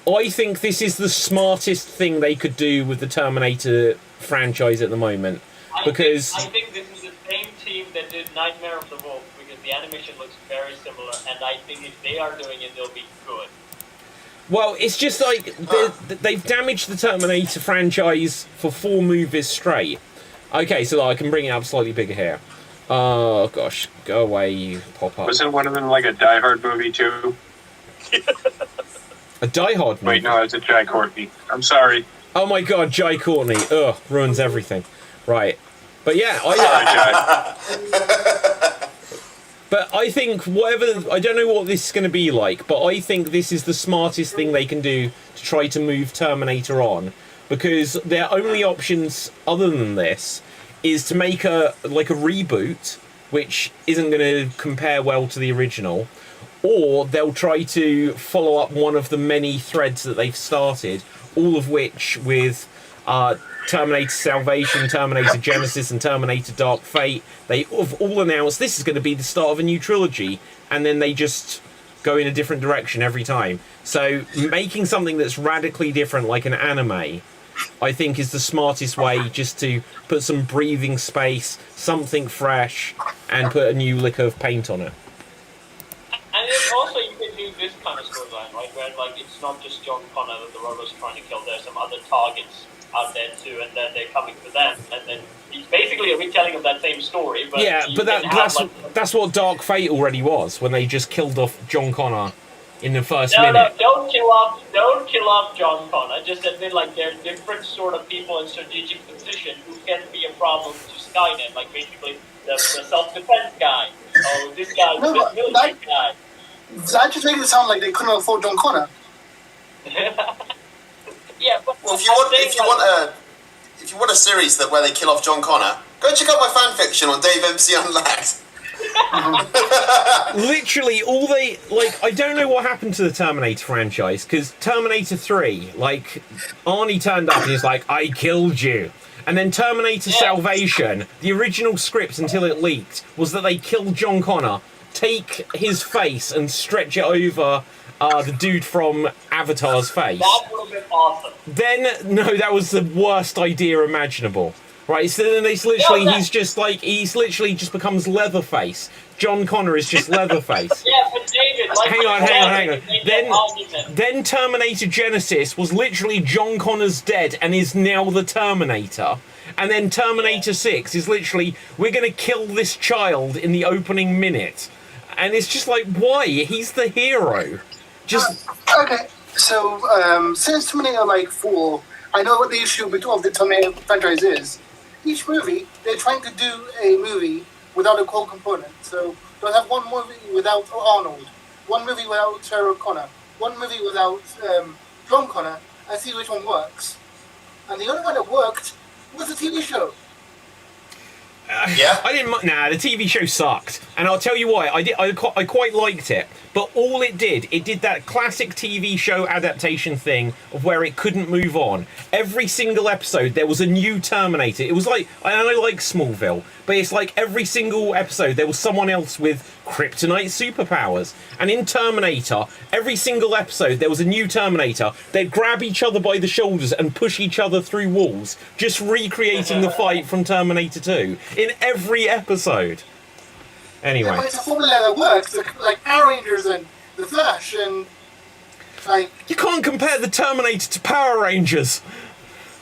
I think this is the smartest thing they could do with the Terminator franchise at the moment. I think this is the same team that did Nightmare of the Wolf, because the animation looks very similar, and I think if they are doing it, they'll be good. Well, it's just like they've damaged the Terminator franchise for 4 movies straight. Okay, so I can bring it up slightly bigger here. Oh gosh, go away, you pop-up. Wasn't one of them like a Die Hard movie too? A Die Hard movie? Wait, no, it's a Jai Courtney. I'm sorry. Oh my god, Jai Courtney. Ugh, ruins everything. Right. But yeah, But I think whatever, I don't know what this is going to be like, but I think this is the smartest thing they can do to try to move Terminator on, because their only options other than this is to make a reboot, which isn't going to compare well to the original, or they'll try to follow up one of the many threads that they've started, all of which with Terminator Salvation, Terminator Genesis, and Terminator Dark Fate. They have all announced this is going to be the start of a new trilogy, and then they just go in a different direction every time. So making something that's radically different, like an anime, I think is the smartest way, just to put some breathing space, something fresh, and put a new lick of paint on it. And then also you can do this kind of storyline, right, where like it's not just John Connor that the robots trying to kill, there's some other targets out there too, and then they're coming for them, and then it's basically a retelling of that same story. But yeah, but that's what Dark Fate already was, when they just killed off John Connor in the first minute. No, don't kill off John Connor. Just admit like they're different sort of people in strategic position who can be a problem to Skynet. Like basically the self-defense guy. Oh, this guy, this military guy. That just makes it sound like they couldn't afford John Connor. Yeah, but well, if you want a series where they kill off John Connor, go check out my fan fiction on Dave MC Unlacked. Literally, all they I don't know what happened to the Terminator franchise, because Terminator 3, Arnie turned up and he's like, "I killed you." And then Terminator Salvation, the original script until it leaked, was that they killed John Connor, take his face and stretch it over the dude from Avatar's face. That would have been awesome. Then, no, that was the worst idea imaginable. Right, so then he's literally just becomes Leatherface. John Connor is just Leatherface. Yeah, but David, hang on. Then Terminator Genesis was literally John Connor's dead and is now the Terminator. And then Terminator 6 is literally, we're going to kill this child in the opening minute. And it's just like, why? He's the hero. Just okay, so since Terminator 4, I know what the issue of the Terminator franchise is. Each movie, they're trying to do a movie without a core component. So they'll have one movie without Arnold, one movie without Sarah Connor, one movie without John Connor, and see which one works. And the only one that worked was the TV show. Yeah. I didn't. Nah, the TV show sucked, and I'll tell you why. I quite liked it, but all it did that classic TV show adaptation thing of where it couldn't move on. Every single episode there was a new Terminator. It was like, I like Smallville, but it's like every single episode there was someone else with kryptonite superpowers. And in Terminator, every single episode there was a new Terminator. They'd grab each other by the shoulders and push each other through walls, just recreating the fight from Terminator 2 in every episode. Anyway. Yeah, but it's a formula that works, like Power Rangers and The Flash, and You can't compare the Terminator to Power Rangers!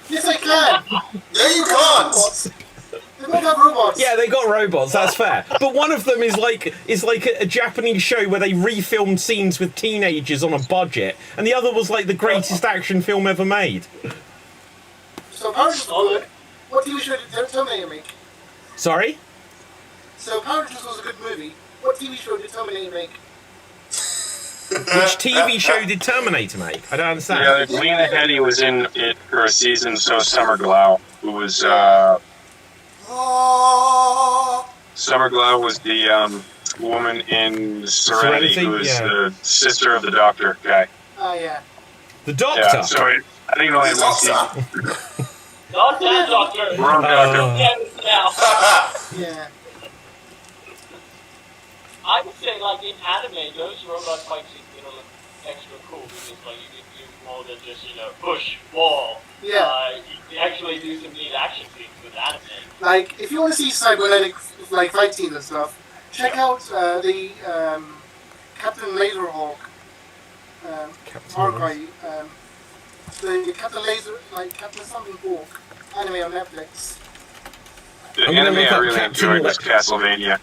Yes, I can! No, you can't! They both have robots. Yeah, they got robots, that's fair. But one of them is like a Japanese show where they refilmed scenes with teenagers on a budget, and the other was like the greatest action film ever made. So Power Rangers was good. What TV show did Terminator make? Sorry? So Power Rangers was a good movie. What TV show did Terminator make? Which TV show did Terminator make? I don't understand. Yeah, Lena Headey was in it for a season, so Summer Glau, who was, Summer Glau was the, woman in Serenity, who was the sister of the doctor guy. Oh, yeah. The Doctor? Yeah, so I think it only had one season. Not that Doctor. Wrong Doctor. Now. Yeah. I would say, like, in anime, those robot fight scenes, look extra cool because, like, you can do more than just, push, wall. Yeah. You can actually do some neat action scenes with anime. Like, if you want to see cybernetic, like, fight scenes and stuff, check out the Captain Laserhawk archive. The Captain Laser, like, Captain something Hawk anime on Netflix. The anime I really enjoyed was Castlevania.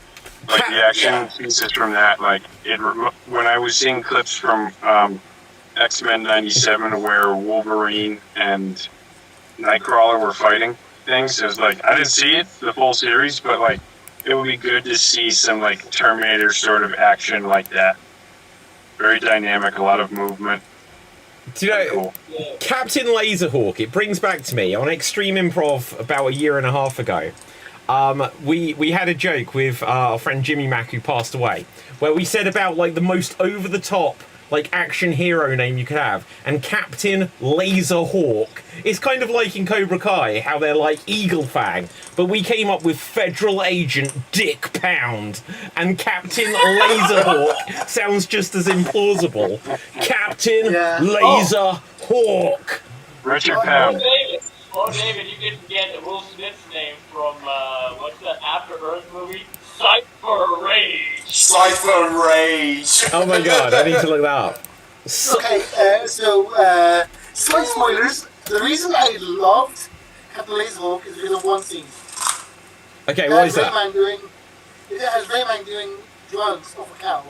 Like, the action pieces from that, like, when I was seeing clips from X-Men 97 where Wolverine and Nightcrawler were fighting things, it was like, I didn't see it, the full series, but, like, it would be good to see some, like, Terminator sort of action like that. Very dynamic, a lot of movement. Do you know, cool. Captain Laserhawk, it brings back to me, on Extreme Improv about a year and a half ago, we had a joke with our friend Jimmy Mack, who passed away, where we said about, like, the most over-the-top, like, action hero name you could have, and Captain Laserhawk. It's kind of like in Cobra Kai, how they're like Eagle Fang, but we came up with Federal Agent Dick Pound, and Captain Laserhawk sounds just as implausible. Captain Laserhawk. Richard Pound. David, you didn't get Will Smith's name from, what's that After Earth movie? Cypher Rage. Cypher Rage. Oh my god, I need to look that up. Okay, slight spoilers. The reason I loved Captain Laserhawk is because of one scene. Okay, what is that? It has Rayman doing drugs off a cow.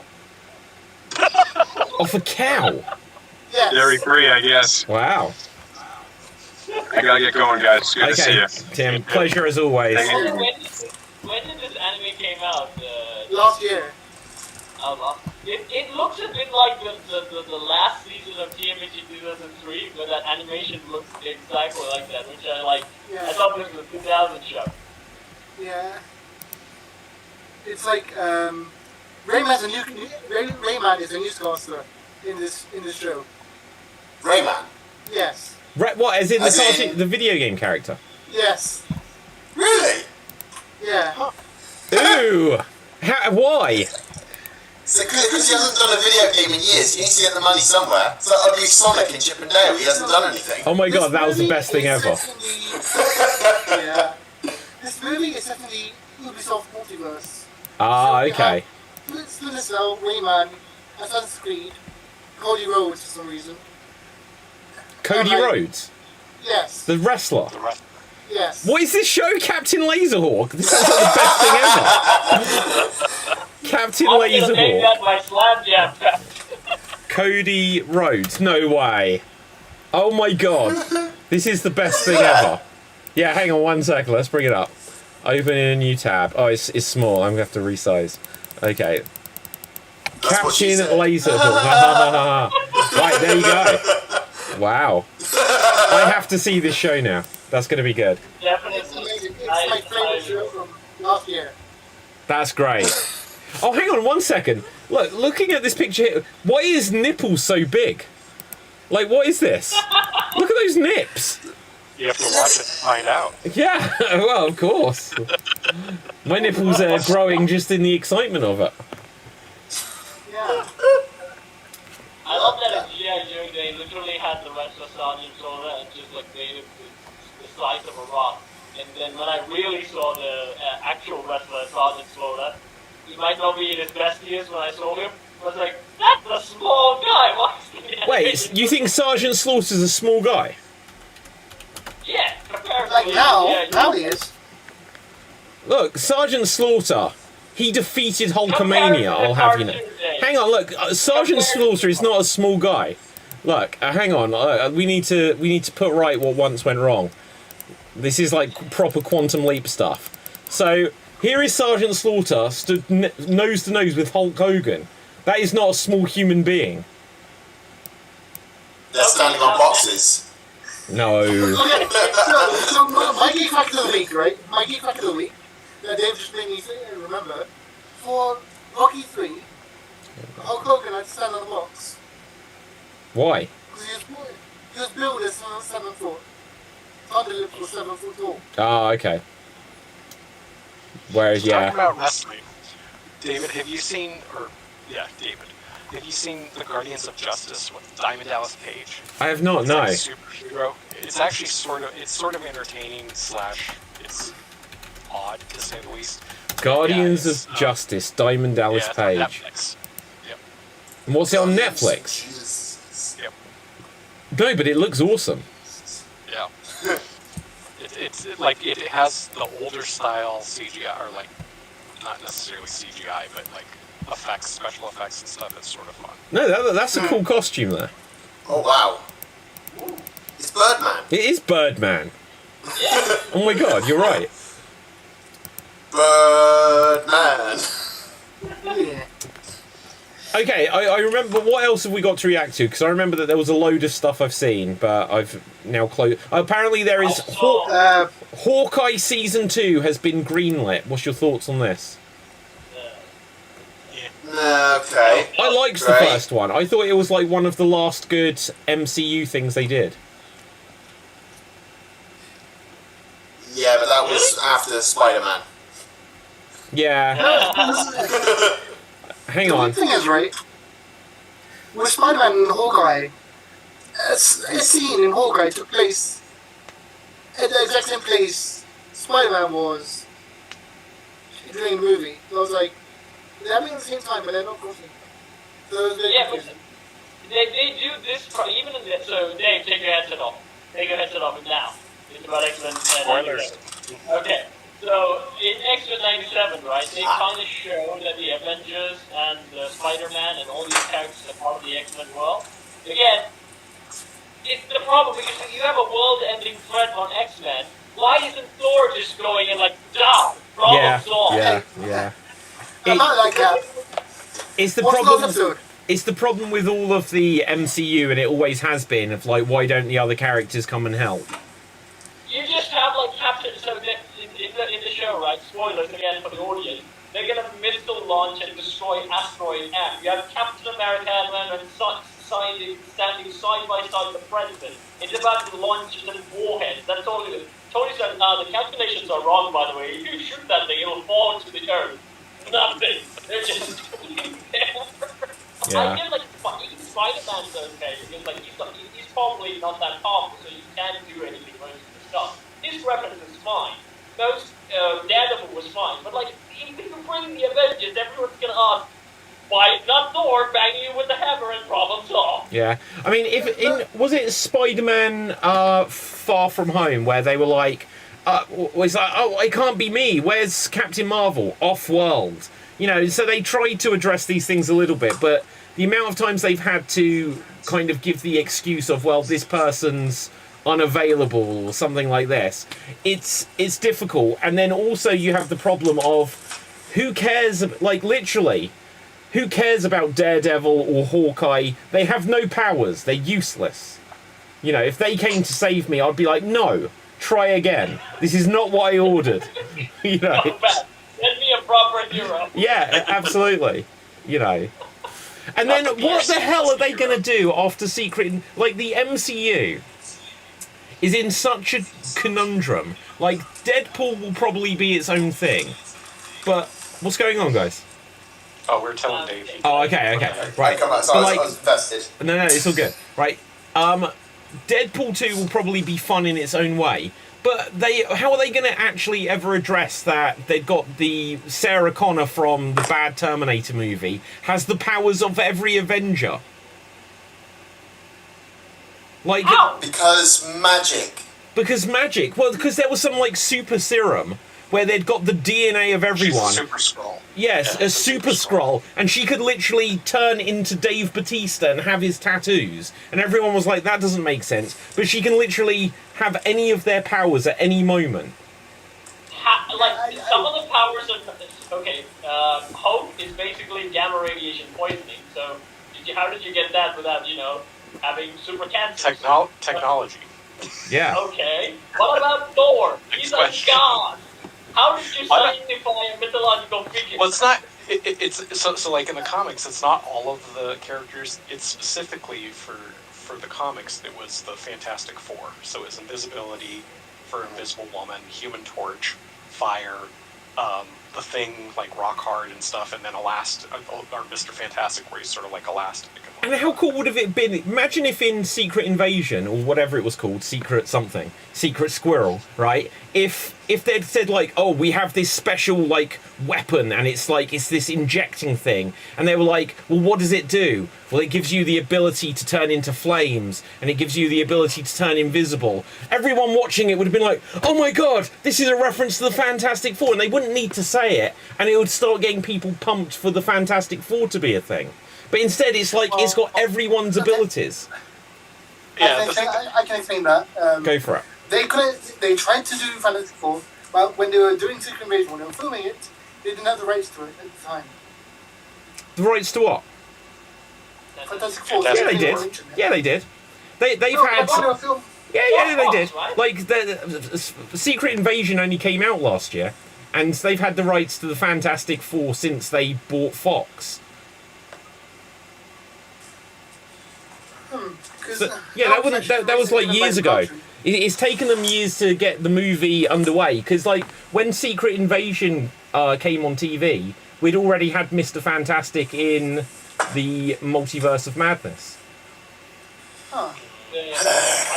Off a cow? Yes. Dairy free, I guess. Wow. I gotta get going, guys. Good to see you. Tim, pleasure as always. When did this anime came out? Last year. It looks a bit like the last season of TMNT 2003, but that animation looks exactly like that, which I like. Yeah. I thought this was a 2000 show. Yeah. It's like Rayman is a newscaster in this show. Rayman. Yes. What? As in the video game character? Yes. Really? Yeah. Ooh. Why? So, because he hasn't done a video game in years, he needs to get the money somewhere. So that'll be Sonic and Chip and Dale. He hasn't done anything. Oh my god, that was the best thing ever. Yeah. This movie is set in the Ubisoft multiverse. Ah, okay. Splinter Cell, Rayman, Assassin's Creed, Cody Rhodes for some reason. Cody Rhodes? Yes. The wrestler? Yes. What is this show, Captain Laserhawk? This sounds like the best thing ever. Captain I'm gonna make Laserhawk. that my Slam Jam. Cody Rhodes. No way. Oh my god. This is the best thing ever. Yeah, hang on 1 second. Let's bring it up. Open in a new tab. Oh, it's small. I'm going to have to resize. Okay. Captain Laserhawk. Right, there you go. Wow. I have to see this show now. That's going to be good. Definitely. It's amazing. It's my favorite show from last year. That's great. Oh, hang on 1 second. Looking at this picture here, why is nipples so big? Like, what is this? Look at those nips. You have to watch it to find out. Yeah, well, of course. My nipples are growing just in the excitement of it. Yeah. I love that in G.I. Joe they literally had the wrestler Sergeant Slaughter and just like made him the size of a rock. And then when I really saw the actual wrestler Sergeant Slaughter, he might not be in his best years when I saw him. I was like, that's a small guy. Why is he Wait, you think Sergeant Slaughter's a small guy? Yeah, comparatively. Like now he is. Look, Sergeant Slaughter, he defeated Hulkamania, I'll have you know. Hang on, look, Sergeant Slaughter is not a small guy. Look, hang on, we need to put right what once went wrong. This is like proper quantum leap stuff. So, here is Sergeant Slaughter stood nose to nose with Hulk Hogan. That is not a small human being. They're standing on boxes. No. Okay, so my geek fact of the week, right? My geek fact of the week that Dave just made me remember. For Rocky 3, Hulk Hogan had to stand on a box. Why? Because he was billed as 7 foot. Underlips was 7 foot tall. Oh, okay. Whereas, Talking yeah. about wrestling, David, have you seen the Guardians of Justice with Diamond Dallas Page? I have not, It's no. like a superhero. It's actually sort of entertaining / it's odd to say the least. Guardians Yeah, it's, of Justice, Diamond Dallas it's on Page. Netflix. Yep. And what's it on Netflix? Jesus. Yep. No, but it looks awesome. Yeah. It has the older style CGI, or like not necessarily CGI, but like effects, special effects and stuff. It's sort of fun. No, that's a cool costume there. Oh wow. It's Birdman. It is Birdman. Oh my god, you're right. Birdman. Yeah. Okay, I remember. What else have we got to react to? Because I remember that there was a load of stuff I've seen, but I've now closed. Apparently, there is Hawkeye season 2 has been greenlit. What's your thoughts on this? Okay. I liked the Great. first one. I thought it was like one of the last good MCU things they did. Yeah, but that was after Spider-Man. Yeah. Hang The on. weird thing is, right, with Spider-Man and Hawkeye, a scene in Hawkeye took place at the exact same place Spider-Man was during the movie. So I was like, they're happening at the same time, but they're not crossing. So it was very Yeah, but confusing. they do this even in the, so Dave, take your headset off. Take your headset off now. It's about X-Men. Spoilers. Okay. So in X-Men 97, right, they kind of show that the Avengers and Spider-Man and all these characters are part of the X-Men world. Again, it's the problem because you have a world-ending threat on X-Men. Why isn't Thor just going and like, down, problem solved? Yeah. I'm not like that. It's the What's the problem. episode? It's the problem with all of the MCU, and it always has been. Of like, why don't the other characters come and help? You just have like Captain. So in the show, right? Spoilers again for the audience. They're gonna missile launch and destroy asteroid M. You have Captain America and standing side by side with the President. It's about to launch some warheads. That's all it is. Tony said, the calculations are wrong, by the way. If you shoot that thing, it'll fall to the earth. Nothing. They're just Yeah. I feel like Spider-Man's okay because like he's probably not that powerful, so you can't do anything most of the stuff. His reference is fine. Most Daredevil was fine, but like if you bring the Avengers, everyone's gonna ask, why not Thor banging you with the hammer and problem solved? Yeah. I mean, was it Spider-Man Far From Home where they were like, was like, oh, it can't be me. Where's Captain Marvel? Off-world. You know, so they tried to address these things a little bit, but the amount of times they've had to kind of give the excuse of, well, this person's unavailable or something like this, it's difficult. And then also you have the problem of who cares, like literally, who cares about Daredevil or Hawkeye? They have no powers. They're useless. You know, if they came to save me, I'd be like, no, try again. This is not what I ordered. You know. Send me a proper hero. Yeah, absolutely. You know. And then what the hell are they going to do after Secret... Like, the MCU is in such a conundrum. Like, Deadpool will probably be its own thing. But what's going on, guys? Oh, we're telling Dave. Oh, okay. Right. Come on, sorry, I was invested. No, it's all good. Right. Deadpool 2 will probably be fun in its own way. But how are they going to actually ever address that they've got the Sarah Connor from the bad Terminator movie has the powers of every Avenger? Like, Because magic. because magic. Well, because there was some like super serum where they'd got the DNA of everyone. She's a super Skrull. Yes, Yeah, a super Skrull, and she could literally turn into Dave Bautista and have his tattoos, and everyone was like, that doesn't make sense, but she can literally have any of their powers at any moment. Some of the powers are... Okay, Hope is basically gamma radiation poisoning, so how did you get that without, having super cancer. Technology. Yeah. Okay. What about Thor? He's a question. god. How did you sanctify a mythological figure? Well, it's not. It's so like in the comics, it's not all of the characters. It's specifically for the comics. It was the Fantastic Four. So it was invisibility for Invisible Woman, Human Torch, Fire, the Thing like Rock Hard and stuff, and then or Mr. Fantastic, where he's sort of like Elastic. And how cool would have it been? Imagine if in Secret Invasion, or whatever it was called, Secret Squirrel, right? If they'd said like, oh, we have this special like weapon, and it's this injecting thing, and they were like, well, what does it do? Well, it gives you the ability to turn into flames, and it gives you the ability to turn invisible. Everyone watching it would have been like, oh my god, this is a reference to the Fantastic Four, and they wouldn't need to say it, and it would start getting people pumped for the Fantastic Four to be a thing. But instead, it's like it's got everyone's abilities. Yeah, I can explain that. Go for it. They tried to do Fantastic Four, but when they were doing Secret Invasion, when they were filming it, they didn't have the rights to it at the time. The rights to what? Fantastic Four. Yeah, they did. Yeah, they did. They've had. Yeah, they did. Like the Secret Invasion only came out last year, and they've had the rights to the Fantastic Four since they bought Fox. So, yeah, that was like years ago. It's taken them years to get the movie underway, because like when Secret Invasion came on TV, we'd already had Mr. Fantastic in the Multiverse of Madness. Huh.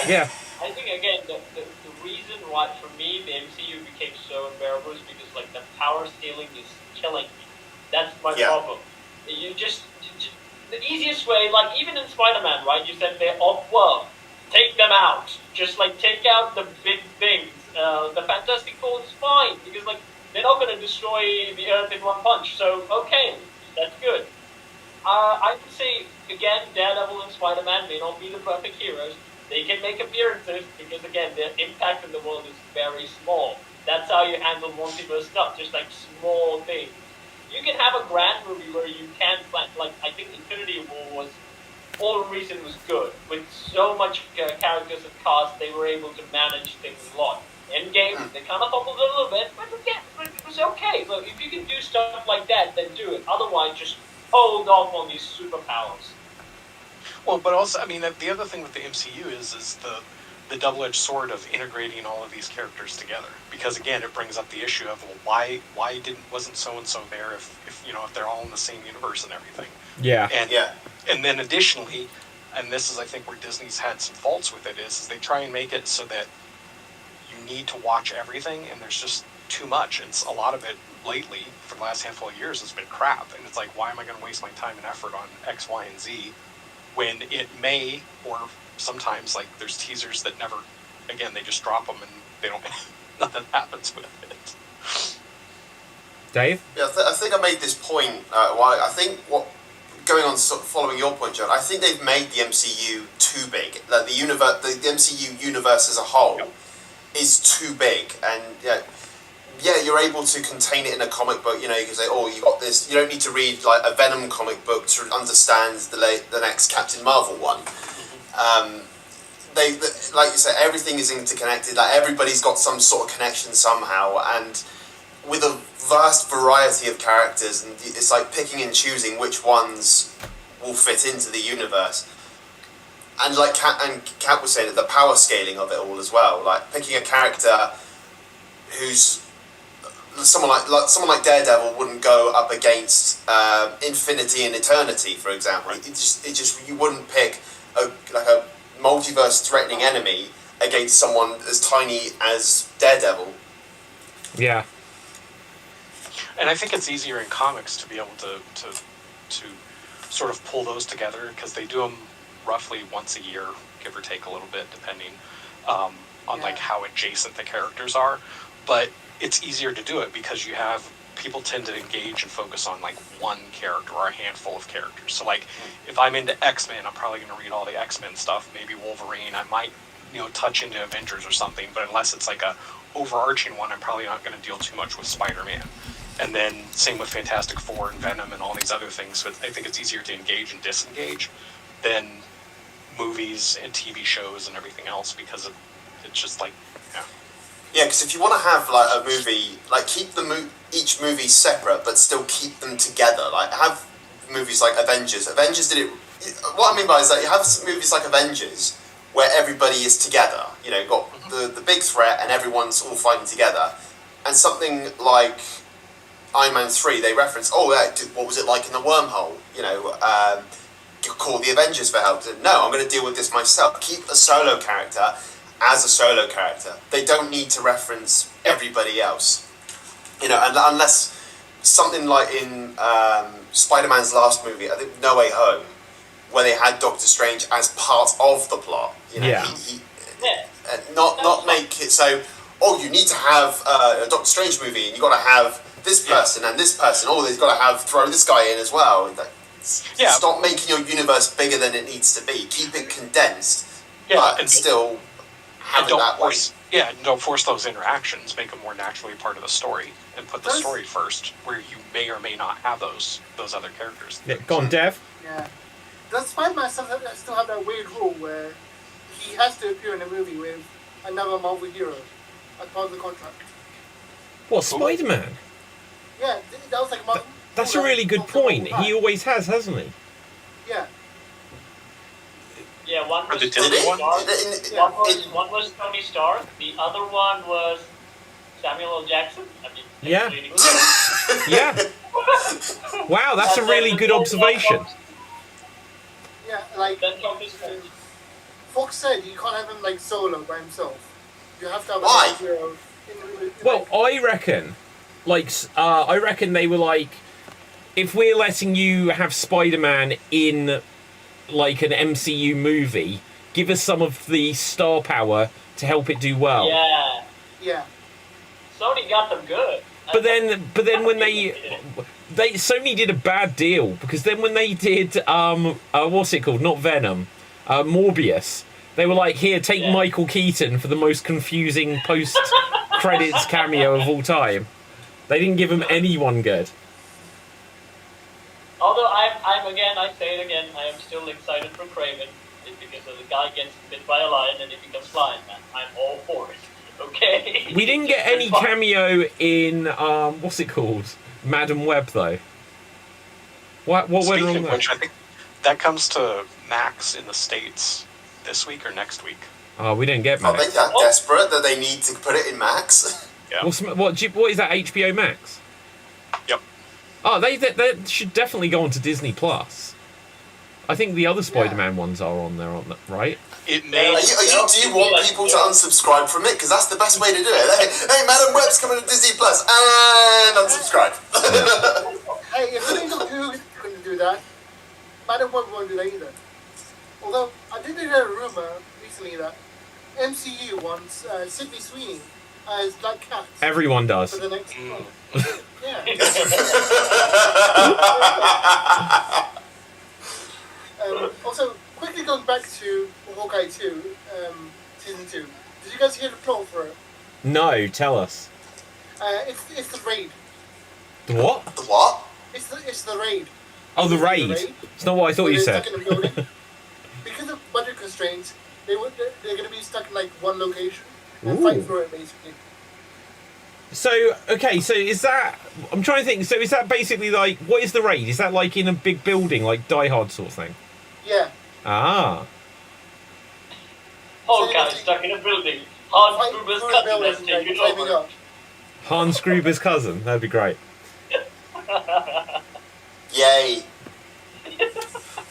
Yeah. I think again the reason why for me the MCU became so unbearable is because like the power scaling is killing me. That's my problem. You just the easiest way, like even in Spider-Man, right? You said they're off-world. Take them out. Just like take out the big things. The Fantastic Four is fine because like they're not going to destroy the Earth in one punch. So okay, that's good. I would say again, Daredevil and Spider-Man may not be the perfect heroes. They can make appearances because again, their impact in the world is very small. That's how you handle multiverse stuff. Just like small things. You can have a grand movie where you can plan, like I think Infinity War was, all the reason was good. With so much characters and cast, they were able to manage things a lot. Endgame, they kind of fumbled a little bit, but again, it was okay. So if you can do stuff like that, then do it. Otherwise, just hold off on these superpowers. Well, but also, I mean, the other thing with the MCU is the double-edged sword of integrating all of these characters together, because again it brings up the issue of, well, why wasn't so and so there if they're all in the same universe and everything. And then additionally, and this is I think where Disney's had some faults with it, is they try and make it so that you need to watch everything, and there's just too much. And a lot of it lately for the last handful of years has been crap, and it's like, why am I going to waste my time and effort on X, Y, and Z when it may, or sometimes like there's teasers that never, again, they just drop them and they don't, nothing happens with it. Dave? Yeah, I think I made this point. I think following your point, John, I think they've made the MCU too big. Like the MCU universe as a whole is too big, and you're able to contain it in a comic book. You can say, oh, you got this. You don't need to read like a Venom comic book to understand the next Captain Marvel one. They like you said, everything is interconnected. Like everybody's got some sort of connection somehow, and with a vast variety of characters, and it's like picking and choosing which ones will fit into the universe. And like Kat was saying, the power scaling of it all as well. Like picking a character who's someone like Daredevil wouldn't go up against Infinity and Eternity, for example. It just you wouldn't pick a multiverse threatening enemy against someone as tiny as Daredevil. Yeah. And I think it's easier in comics to be able to sort of pull those together, because they do them roughly once a year, give or take a little bit, depending on like how adjacent the characters are. But it's easier to do it because you have people tend to engage and focus on like one character or a handful of characters. So like if I'm into X-Men, I'm probably going to read all the X-Men stuff, maybe Wolverine. I might touch into Avengers or something, but unless it's like a overarching one, I'm probably not going to deal too much with Spider-Man. And then same with Fantastic Four and Venom and all these other things. So I think it's easier to engage and disengage than movies and TV shows and everything else because it's just like, yeah. Yeah, because if you want to have like a movie, like keep each movie separate, but still keep them together. Like have movies like Avengers. Avengers did it. What I mean by is that you have movies like Avengers where everybody is together. You know, you've got the big threat and everyone's all fighting together. And something like Iron Man 3, they reference, what was it like in the wormhole? You know, call the Avengers for help. No, I'm going to deal with this myself. Keep a solo character as a solo character. They don't need to reference everybody else. You know, and unless something like in Spider-Man's last movie, I think No Way Home, where they had Doctor Strange as part of the plot. You know, not make it so, you need to have a Doctor Strange movie and you've got to have this person and this person. They've got to throw this guy in as well. Stop making your universe bigger than it needs to be. Keep it condensed, but still have it that way. Don't force those interactions. Make them more naturally part of the story, and put the story first, where you may or may not have those other characters. Yeah, go on, Dev. Yeah. Does Spider-Man still have that weird rule where he has to appear in a movie with another Marvel hero as part of the contract? What, Spider-Man? Yeah, that was like Marvel. That's a really good point. He always has, hasn't he? Yeah. Yeah, one was Did Tony it? Stark. One was Tony Stark. The other one was Samuel L. Jackson. I mean, Yeah. Yeah. Wow, that's a really good observation. Yeah, like Then Tony Stark. Fox said, you can't have him like solo by himself. You have to have Why? a hero in the movie. Well, I reckon they were like, if we're letting you have Spider-Man in like an MCU movie, give us some of the star power to help it do well. Yeah. Sony got them good. But then when they Sony did a bad deal, because then when they did what's it called? Not Venom, Morbius. They were like, here, take Michael Keaton for the most confusing post-credits cameo of all time. They didn't give him anyone good. Although I say it again, I am still excited for Kraven because the guy gets bit by a lion and he becomes Lion Man. I'm all for it. Okay. We didn't get any cameo in what's it called? Madam Web though. What went Speaking wrong of there? which, I think that comes to Max in the States this week or next week. Oh, we didn't get Are Max. they that desperate that they need to put it in Max? Yeah. What is that, HBO Max? Yep. Oh, they should definitely go on to Disney Plus. I think the other Spider-Man ones are on there, right? It may. Do you want people to unsubscribe from it? Because that's the best way to do it. Hey, Madam Web's coming to Disney Plus, and unsubscribe. Hey, if they couldn't do that, Madam Web won't do that either. Although, I did hear a rumor recently that MCU wants Sydney Sweeney as Black Cat Everyone does. for the next film. Yeah. Also, quickly going back to Hawkeye 2, Season 2. Did you guys hear the plot for it? No, tell us. It's the raid. The what? The what? It's the raid. Oh, the raid. It's not what I thought you said. Stuck in a building. Because of budget constraints, they're going to be stuck in like one location and fight through it basically. So, okay, so is that... I'm trying to think. So is that basically like... What is the raid? Is that like in a big building, like Die Hard sort of thing? Yeah. Ah. Hawkeye stuck in a building. Hans Fight Gruber's through a cousin building, has like, taken climbing over. up. Hans Gruber's cousin. That'd be great. Yay.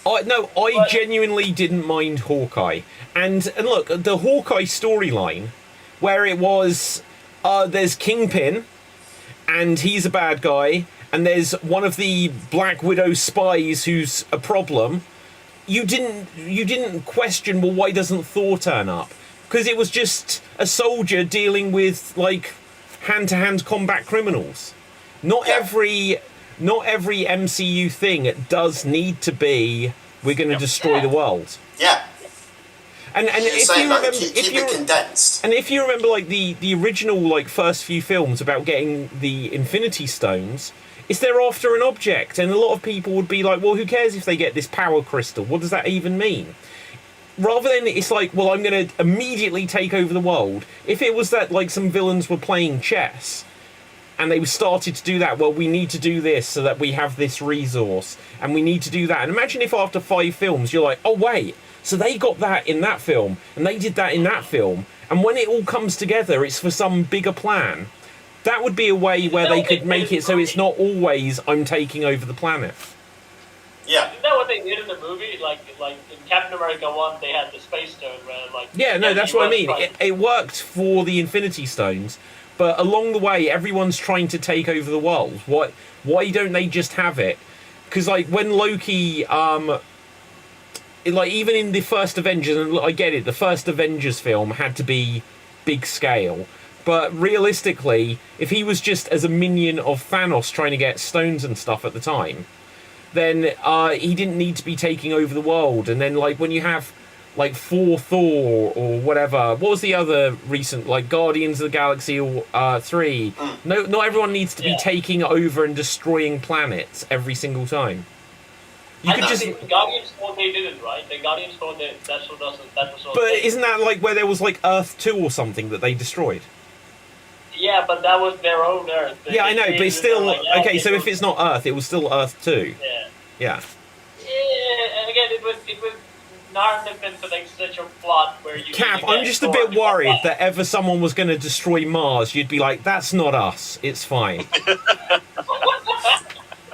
I genuinely didn't mind Hawkeye. And look, the Hawkeye storyline, where it was... there's Kingpin, and he's a bad guy, and there's one of the Black Widow spies who's a problem. You didn't question, well, why doesn't Thor turn up? Because it was just a soldier dealing with like hand-to-hand combat criminals. Not every MCU thing does need to be we're going to destroy the world. Yeah. And if you remember, keep it condensed. And if you remember, like the original like first few films about getting the Infinity Stones, it's they're after an object, and a lot of people would be like, well, who cares if they get this power crystal? What does that even mean? rather than it's like, well, I'm going to immediately take over the world. If it was that like some villains were playing chess and they started to do that, well, we need to do this so that we have this resource and we need to do that. And imagine if after 5 films you're like, oh wait, so they got that in that film and they did that in that film, and when it all comes together it's for some bigger plan. That would be a way where they could make it so it's not always I'm taking over the planet. Yeah. Isn't that what they did in the movie? Like in Captain America 1, they had the Space Stone where, like... Yeah, no, that's what I mean. It worked for the Infinity Stones, but along the way, everyone's trying to take over the world. Why don't they just have it? Because, like, when Loki... like, even in the first Avengers, and I get it, the first Avengers film had to be big scale. But realistically, if he was just as a minion of Thanos trying to get stones and stuff at the time... then he didn't need to be taking over the world. And then, like, when you have, like, Thor or whatever, what was the other recent, like, Guardians of the Galaxy 3? No, not everyone needs to be taking over and destroying planets every single time. You could just... The Guardians thought they didn't, right? The Guardians thought that was But isn't that, like, where there was, like, Earth 2 or something that they destroyed? Yeah, but that was their own Earth. Yeah, I know, but it's still... Like, okay, so if it's not Earth, it was still Earth 2. Yeah. Yeah. Yeah, and again, it was narrative into like such a plot where you... Cap, I'm just a bit worried that ever someone was going to destroy Mars, you'd be like, that's not us, it's fine.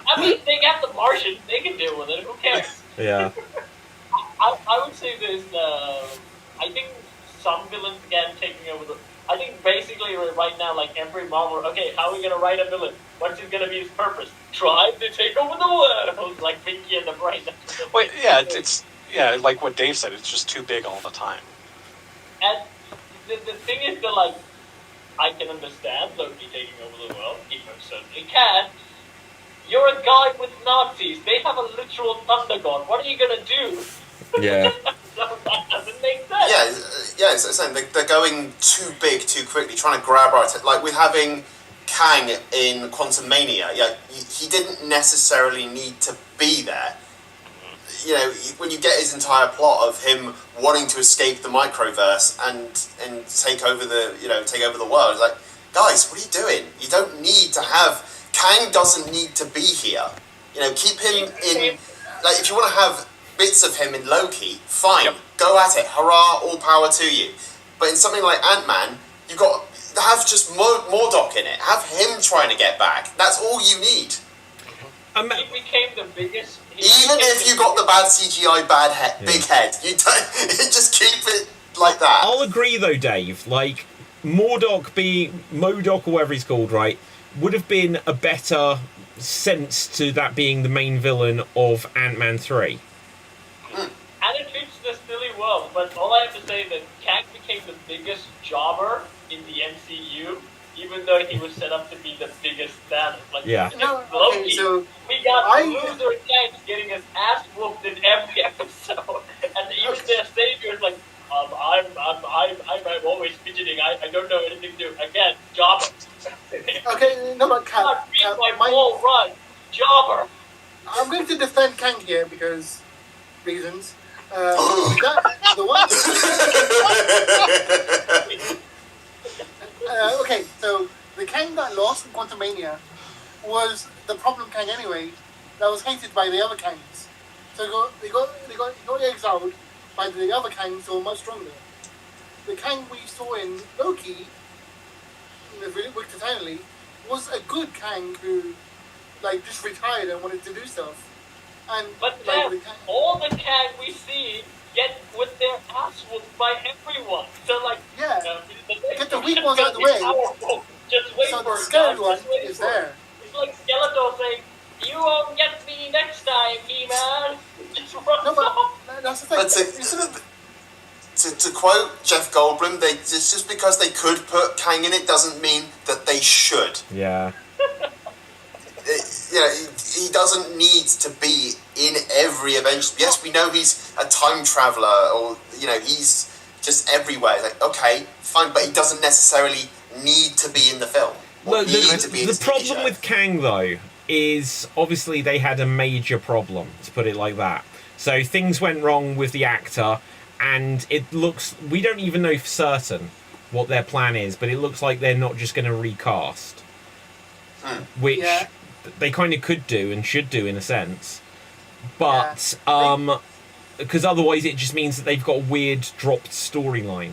I mean, they got the Martians, they can deal with it, who cares? Yeah. I would say this, I think some villains again taking over the... I think basically right now, like every Marvel, okay, how are we going to write a villain? What's going to be his purpose? Try to take over the world, like Pinky and the Brain. Wait, yeah, it's like what Dave said, it's just too big all the time. And the thing is that, like, I can understand Loki taking over the world, he most certainly can. You're a guy with Nazis, they have a literal thunder god, what are you going to do? Yeah. So that doesn't make sense. Yeah, it's saying they're going too big too quickly, trying to grab our attention. Like with having Kang in Quantum Mania, yeah, he didn't necessarily need to be there. You know, when you get his entire plot of him wanting to escape the microverse and take over the world, it's like, guys, what are you doing? You don't need to have... Kang doesn't need to be here. You know, keep him in... Like, if you want to have bits of him in Loki, fine, go at it, hurrah, all power to you. But in something like Ant-Man, you've got to have just Mordok in it. Have him trying to get back. That's all you need. He became the biggest... Even if you got the bad CGI big head, you don't just keep it like that. I'll agree though, Dave. Like Mordok or whatever he's called, right, would have been a better sense to that being the main villain of Ant-Man 3. And it fits the silly world, but all I have to say is that Kang became the biggest jobber in the MCU, even though he was set up to be the biggest Thanos. Like, Loki, so we got loser Kang getting his ass whooped in every episode, and even their savior is like, I'm always fidgeting. I don't know anything to do. Again, jobber. Okay, no, but Kang. Run, jobber. I'm going to defend Kang here because reasons. The one. Okay, so the Kang that lost in Quantumania was the problem Kang anyway. That was hated by the other Kangs. So they got exiled by the other Kangs who were much stronger. The Kang we saw in Loki, worked eternally, was a good Kang who, like, just retired and wanted to do stuff. But then, all the Kang we see get with their ass whooped by everyone. So, like, get the weak ones out of the way. Powerful. Just wait so for the scary it. one is there. It's like Skeletor saying, "You won't get me next time, He-Man." Just runs off. That's the thing. To quote Jeff Goldblum, just because they could put Kang in it doesn't mean that they should. Yeah. He doesn't need to be in every Avengers. Yes, we know he's a time traveler, or he's just everywhere. Like, okay, fine, but he doesn't necessarily need to be in the film. Look, the problem with Kang though is obviously they had a major problem, to put it like that. So things went wrong with the actor, and it looks, we don't even know for certain what their plan is, but it looks like they're not just going to recast, which they kind of could do and should do in a sense, but because otherwise it just means that they've got a weird dropped storyline,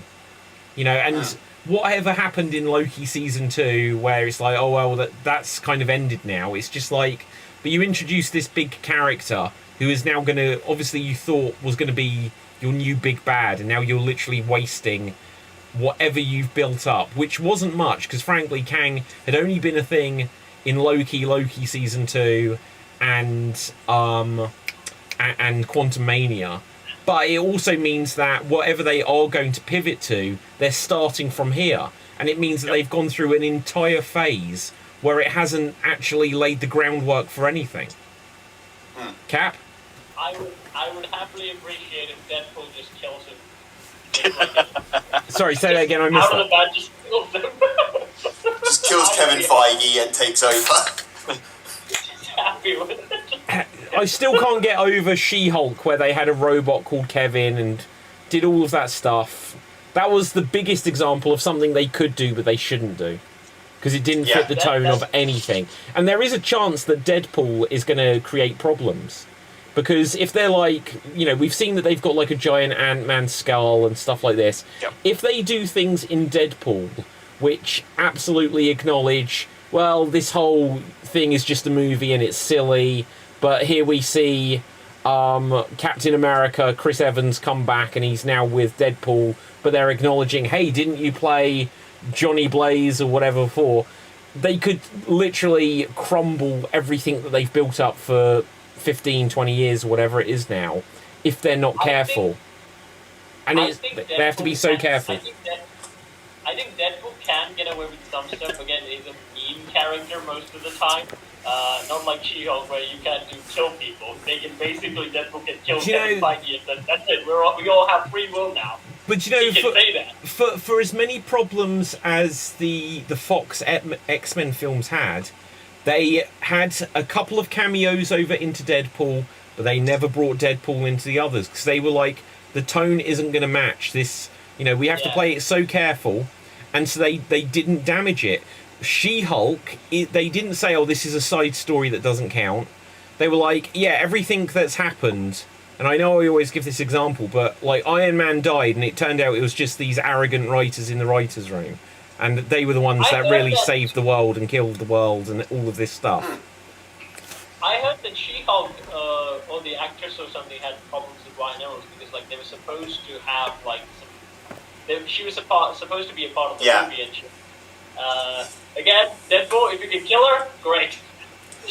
you know. And whatever happened in Loki season 2, where it's like, oh well, that's kind of ended now. It's just like, but you introduced this big character who is now going to, obviously you thought was going to be your new big bad, and now you're literally wasting whatever you've built up, which wasn't much, because frankly Kang had only been a thing in Loki season 2 and Quantumania. But it also means that whatever they are going to pivot to, they're starting from here, and it means that they've gone through an entire phase where it hasn't actually laid the groundwork for anything. Cap? I would happily appreciate if Deadpool just kills him. Sorry, say that again, I missed Out of the that. bat, just kills him. Just kills Kevin Feige and takes over. Happy with it. I still can't get over She-Hulk, where they had a robot called Kevin and did all of that stuff. That was the biggest example of something they could do but they shouldn't do, because it didn't fit the tone of anything. And there is a chance that Deadpool is going to create problems, because if they're like, you know, we've seen that they've got like a giant Ant-Man skull and stuff like this. If they do things in Deadpool which absolutely acknowledge, well, this whole thing is just a movie and it's silly, but here we see Captain America, Chris Evans, come back and he's now with Deadpool, but they're acknowledging, hey, didn't you play Johnny Blaze or whatever before? They could literally crumble everything that they've built up for 15, 20 years or whatever it is now, if they're not careful. And they have to be so careful. I think Deadpool can get away with some stuff. Again, he's a mean character most of the time. Not like She-Hulk, where you can't kill people. They can basically, Deadpool can kill Kevin Feige, and that's it. We all have free will now. But you know, you can say that. For as many problems as the Fox X-Men films had, they had a couple of cameos over into Deadpool, but they never brought Deadpool into the others, because they were like, the tone isn't going to match this. You know, we have to play it so careful, and so they didn't damage it. She-Hulk, they didn't say, oh, this is a side story that doesn't count. They were like, yeah, everything that's happened, and I know I always give this example, but like Iron Man died, and it turned out it was just these arrogant writers in the writer's room, and they were the ones that really saved the world and killed the world and all of this stuff. I heard that She-Hulk, or the actress or something, had problems with Ryan Reynolds because, like, they were supposed to have like she was supposed to be a part of the movie, and again, Deadpool, if you can kill her, great.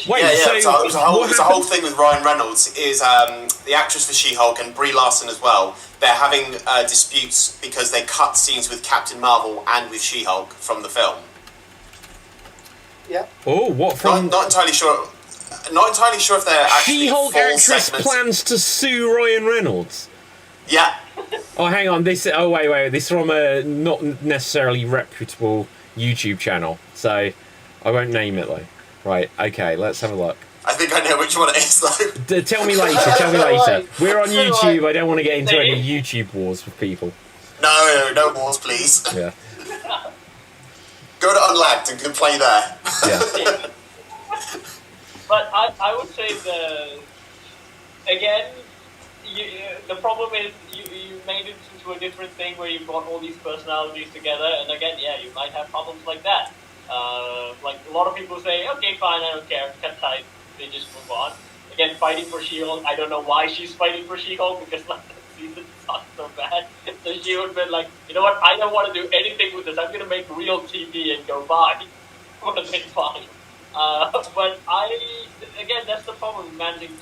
Wait, so it's a whole thing with Ryan Reynolds is the actress for She-Hulk and Brie Larson as well. They're having disputes because they cut scenes with Captain Marvel and with She-Hulk from the film. Yeah. Oh, what from? Not entirely sure. Not entirely sure if they're actually She-Hulk full actress segments. plans to sue Ryan Reynolds. Yeah. Oh, hang on. This. Oh, wait. This is from a not necessarily reputable YouTube channel, so I won't name it though. Right. Okay. Let's have a look. I think I know which one it is though. Tell me later. We're on YouTube. I don't want to get into any YouTube wars with people. No wars, please. Yeah. Go to Unlagged and can play there. Yeah. But I would say the problem is you made it into a different thing where you brought all these personalities together, and again, you might have problems like that. Like a lot of people say, okay, fine, I don't care, cut ties, they just move on. Again, fighting for She-Hulk, I don't know why she's fighting for She-Hulk, because like the season sucked so bad. So she would have been like, you know what, I don't want to do anything with this, I'm going to make real TV and go bye. Would have been fine. But again, that's the problem with managing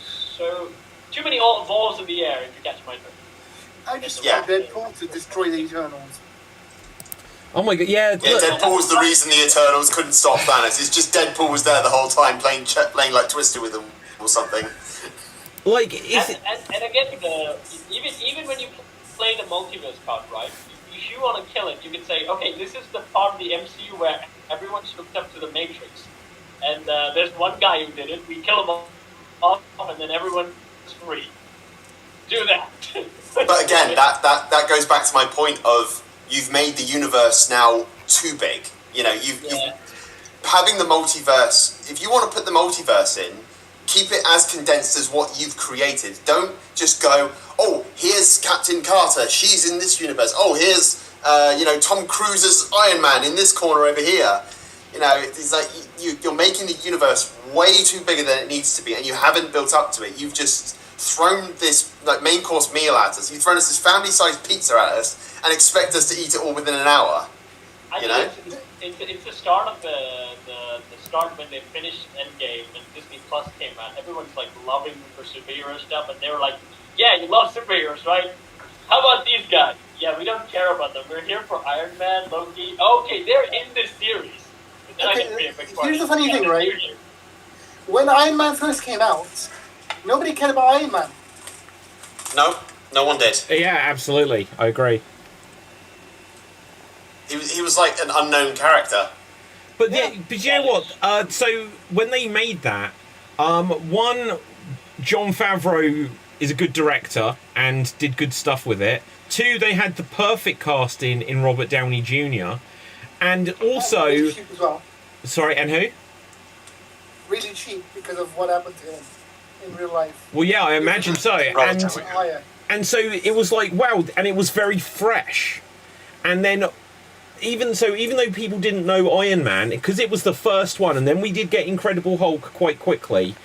too many balls in the air, if you catch my drift. I just want Deadpool to destroy the Eternals. Oh my god, yeah. Deadpool was the reason the Eternals couldn't stop Thanos. It's just Deadpool was there the whole time playing like Twister with them or something. Like, and again, even when you play the multiverse card, right? If you want to kill it, you can say, okay, this is the part of the MCU where everyone's hooked up to the Matrix, and there's one guy who did it. We kill him off, and then everyone's free. Do that. But again, that goes back to my point of you've made the universe now too big. You know, you've having the multiverse. If you want to put the multiverse in, keep it as condensed as what you've created. Don't just go, oh, here's Captain Carter, she's in this universe. Oh, here's Tom Cruise's Iron Man in this corner over here. You know, it's like you're making the universe way too bigger than it needs to be, and you haven't built up to it. You've just thrown this like main course meal at us. You've thrown us this family-sized pizza at us and expect us to eat it all within an hour. You know? It's the start of the start when they finished Endgame and Disney Plus came out. Everyone's like loving for superhero stuff, and they were like, "Yeah, you love superheroes, right? How about these guys? Yeah, we don't care about them. We're here for Iron Man, Loki. Okay, they're in this series." Okay, here's the funny thing, right? When Iron Man first came out, nobody cared about Iron Man. No one did. Yeah, absolutely. I agree. He was like an unknown character. But but you know what? So when they made that, one, Jon Favreau is a good director and did good stuff with it. Two, they had the perfect casting in Robert Downey Jr. And also, really cheap as well. Sorry, and who? Really cheap because of what happened to him in real life. Well, yeah, I imagine so. And so it was like, wow, and it was very fresh. And then even though people didn't know Iron Man, because it was the first one, and then we did get Incredible Hulk quite quickly,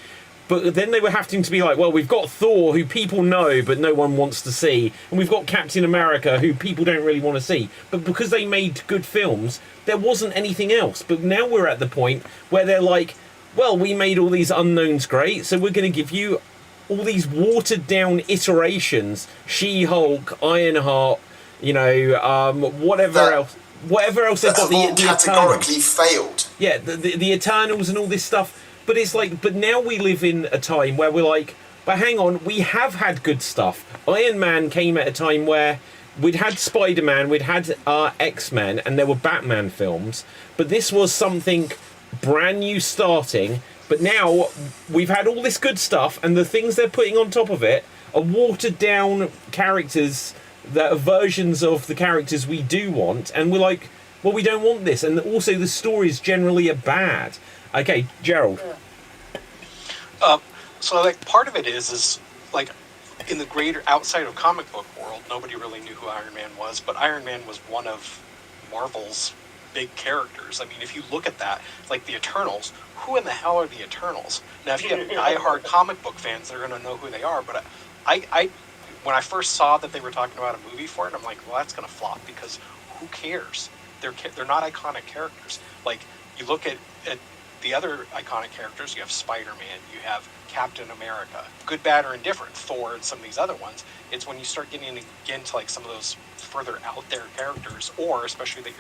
but then they were having to be like, well, we've got Thor, who people know but no one wants to see, and we've got Captain America, who people don't really want to see. But because they made good films, there wasn't anything else. But now we're at the point where they're like, well, we made all these unknowns great, so we're going to give you all these watered-down iterations, She-Hulk, Ironheart, whatever else they've got, the categorically Eternals. Failed. Yeah, the Eternals and all this stuff. But it's like, but now we live in a time where we're like, but hang on, we have had good stuff. Iron Man came at a time where we'd had Spider-Man, we'd had X-Men, and there were Batman films. But this was something brand new starting. But now we've had all this good stuff, and the things they're putting on top of it are watered down characters that are versions of the characters we do want, and we're like, well, we don't want this. And also the stories generally are bad. Okay, Gerald. So like part of it is like in the greater outside of comic book world, nobody really knew who Iron Man was, but Iron Man was one of Marvel's big characters. I mean, if you look at that, like the Eternals, who in the hell are the Eternals? Now, if you have diehard comic book fans, they're going to know who they are, but I when I first saw that they were talking about a movie for it, I'm like, well, that's going to flop because who cares? They're not iconic characters. Like, you look at the other iconic characters, you have Spider-Man, you have Captain America, good, bad, or indifferent, Thor, and some of these other ones. It's when you start getting again to like some of those further out there characters, or especially that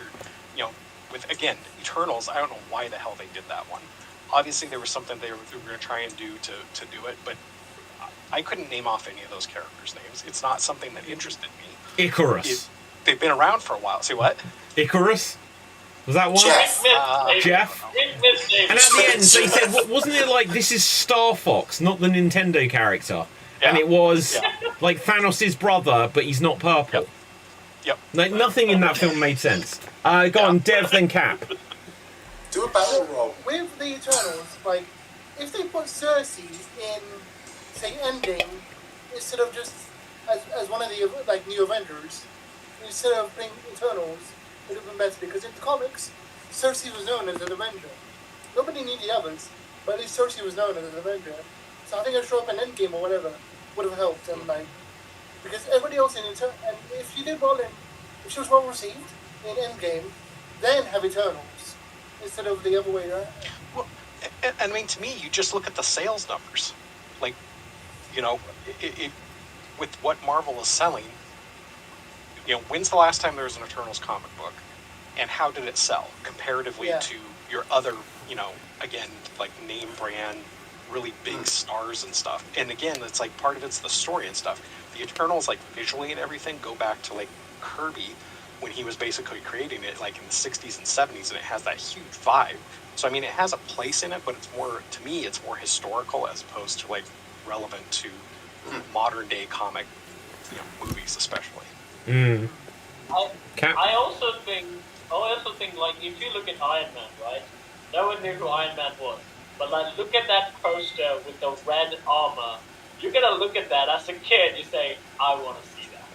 you're, with, again, Eternals, I don't know why the hell they did that one. Obviously, there was something they were going to try and do to do it, but I couldn't name off any of those characters' names. It's not something that interested me. Icarus. They've been around for a while. Say what? Icarus? Was that one? Jeff. And at the end, they said, wasn't it like, this is Star Fox, not the Nintendo character? Yeah. And it was like Thanos' brother, but he's not purple. Yep. Like, nothing in that film made sense. Go on, Dev, then Cap. Do a battle roll. With the Eternals, like, if they put Cersei in, say, Endgame, instead of just as one of the like new Avengers, instead of playing Eternals, it would have been better, because in the comics, Cersei was known as an Avenger. Nobody knew the others, but at least Cersei was known as an Avenger. So I think her show up in Endgame or whatever would have helped, and like, because everybody else in Eternals, and if she did well if she was well received in Endgame, then have Eternals instead of the other way around. Well, I mean, to me, you just look at the sales numbers. Like, with what Marvel is selling, when's the last time there was an Eternals comic book, and how did it sell comparatively to your other, again, like name brand, really big stars and stuff. And again, it's like part of it's the story and stuff. The Eternals, like visually and everything, go back to like Kirby when he was basically creating it, like in the 60s and 70s, and it has that huge vibe. So I mean, it has a place in it, but it's more, to me, it's more historical as opposed to like relevant to modern day comic, movies especially. Mm. I also think like if you look at Iron Man, right? No one knew who Iron Man was, but like look at that poster with the red armor. You're gonna look at that as a kid. You say, I want to see that.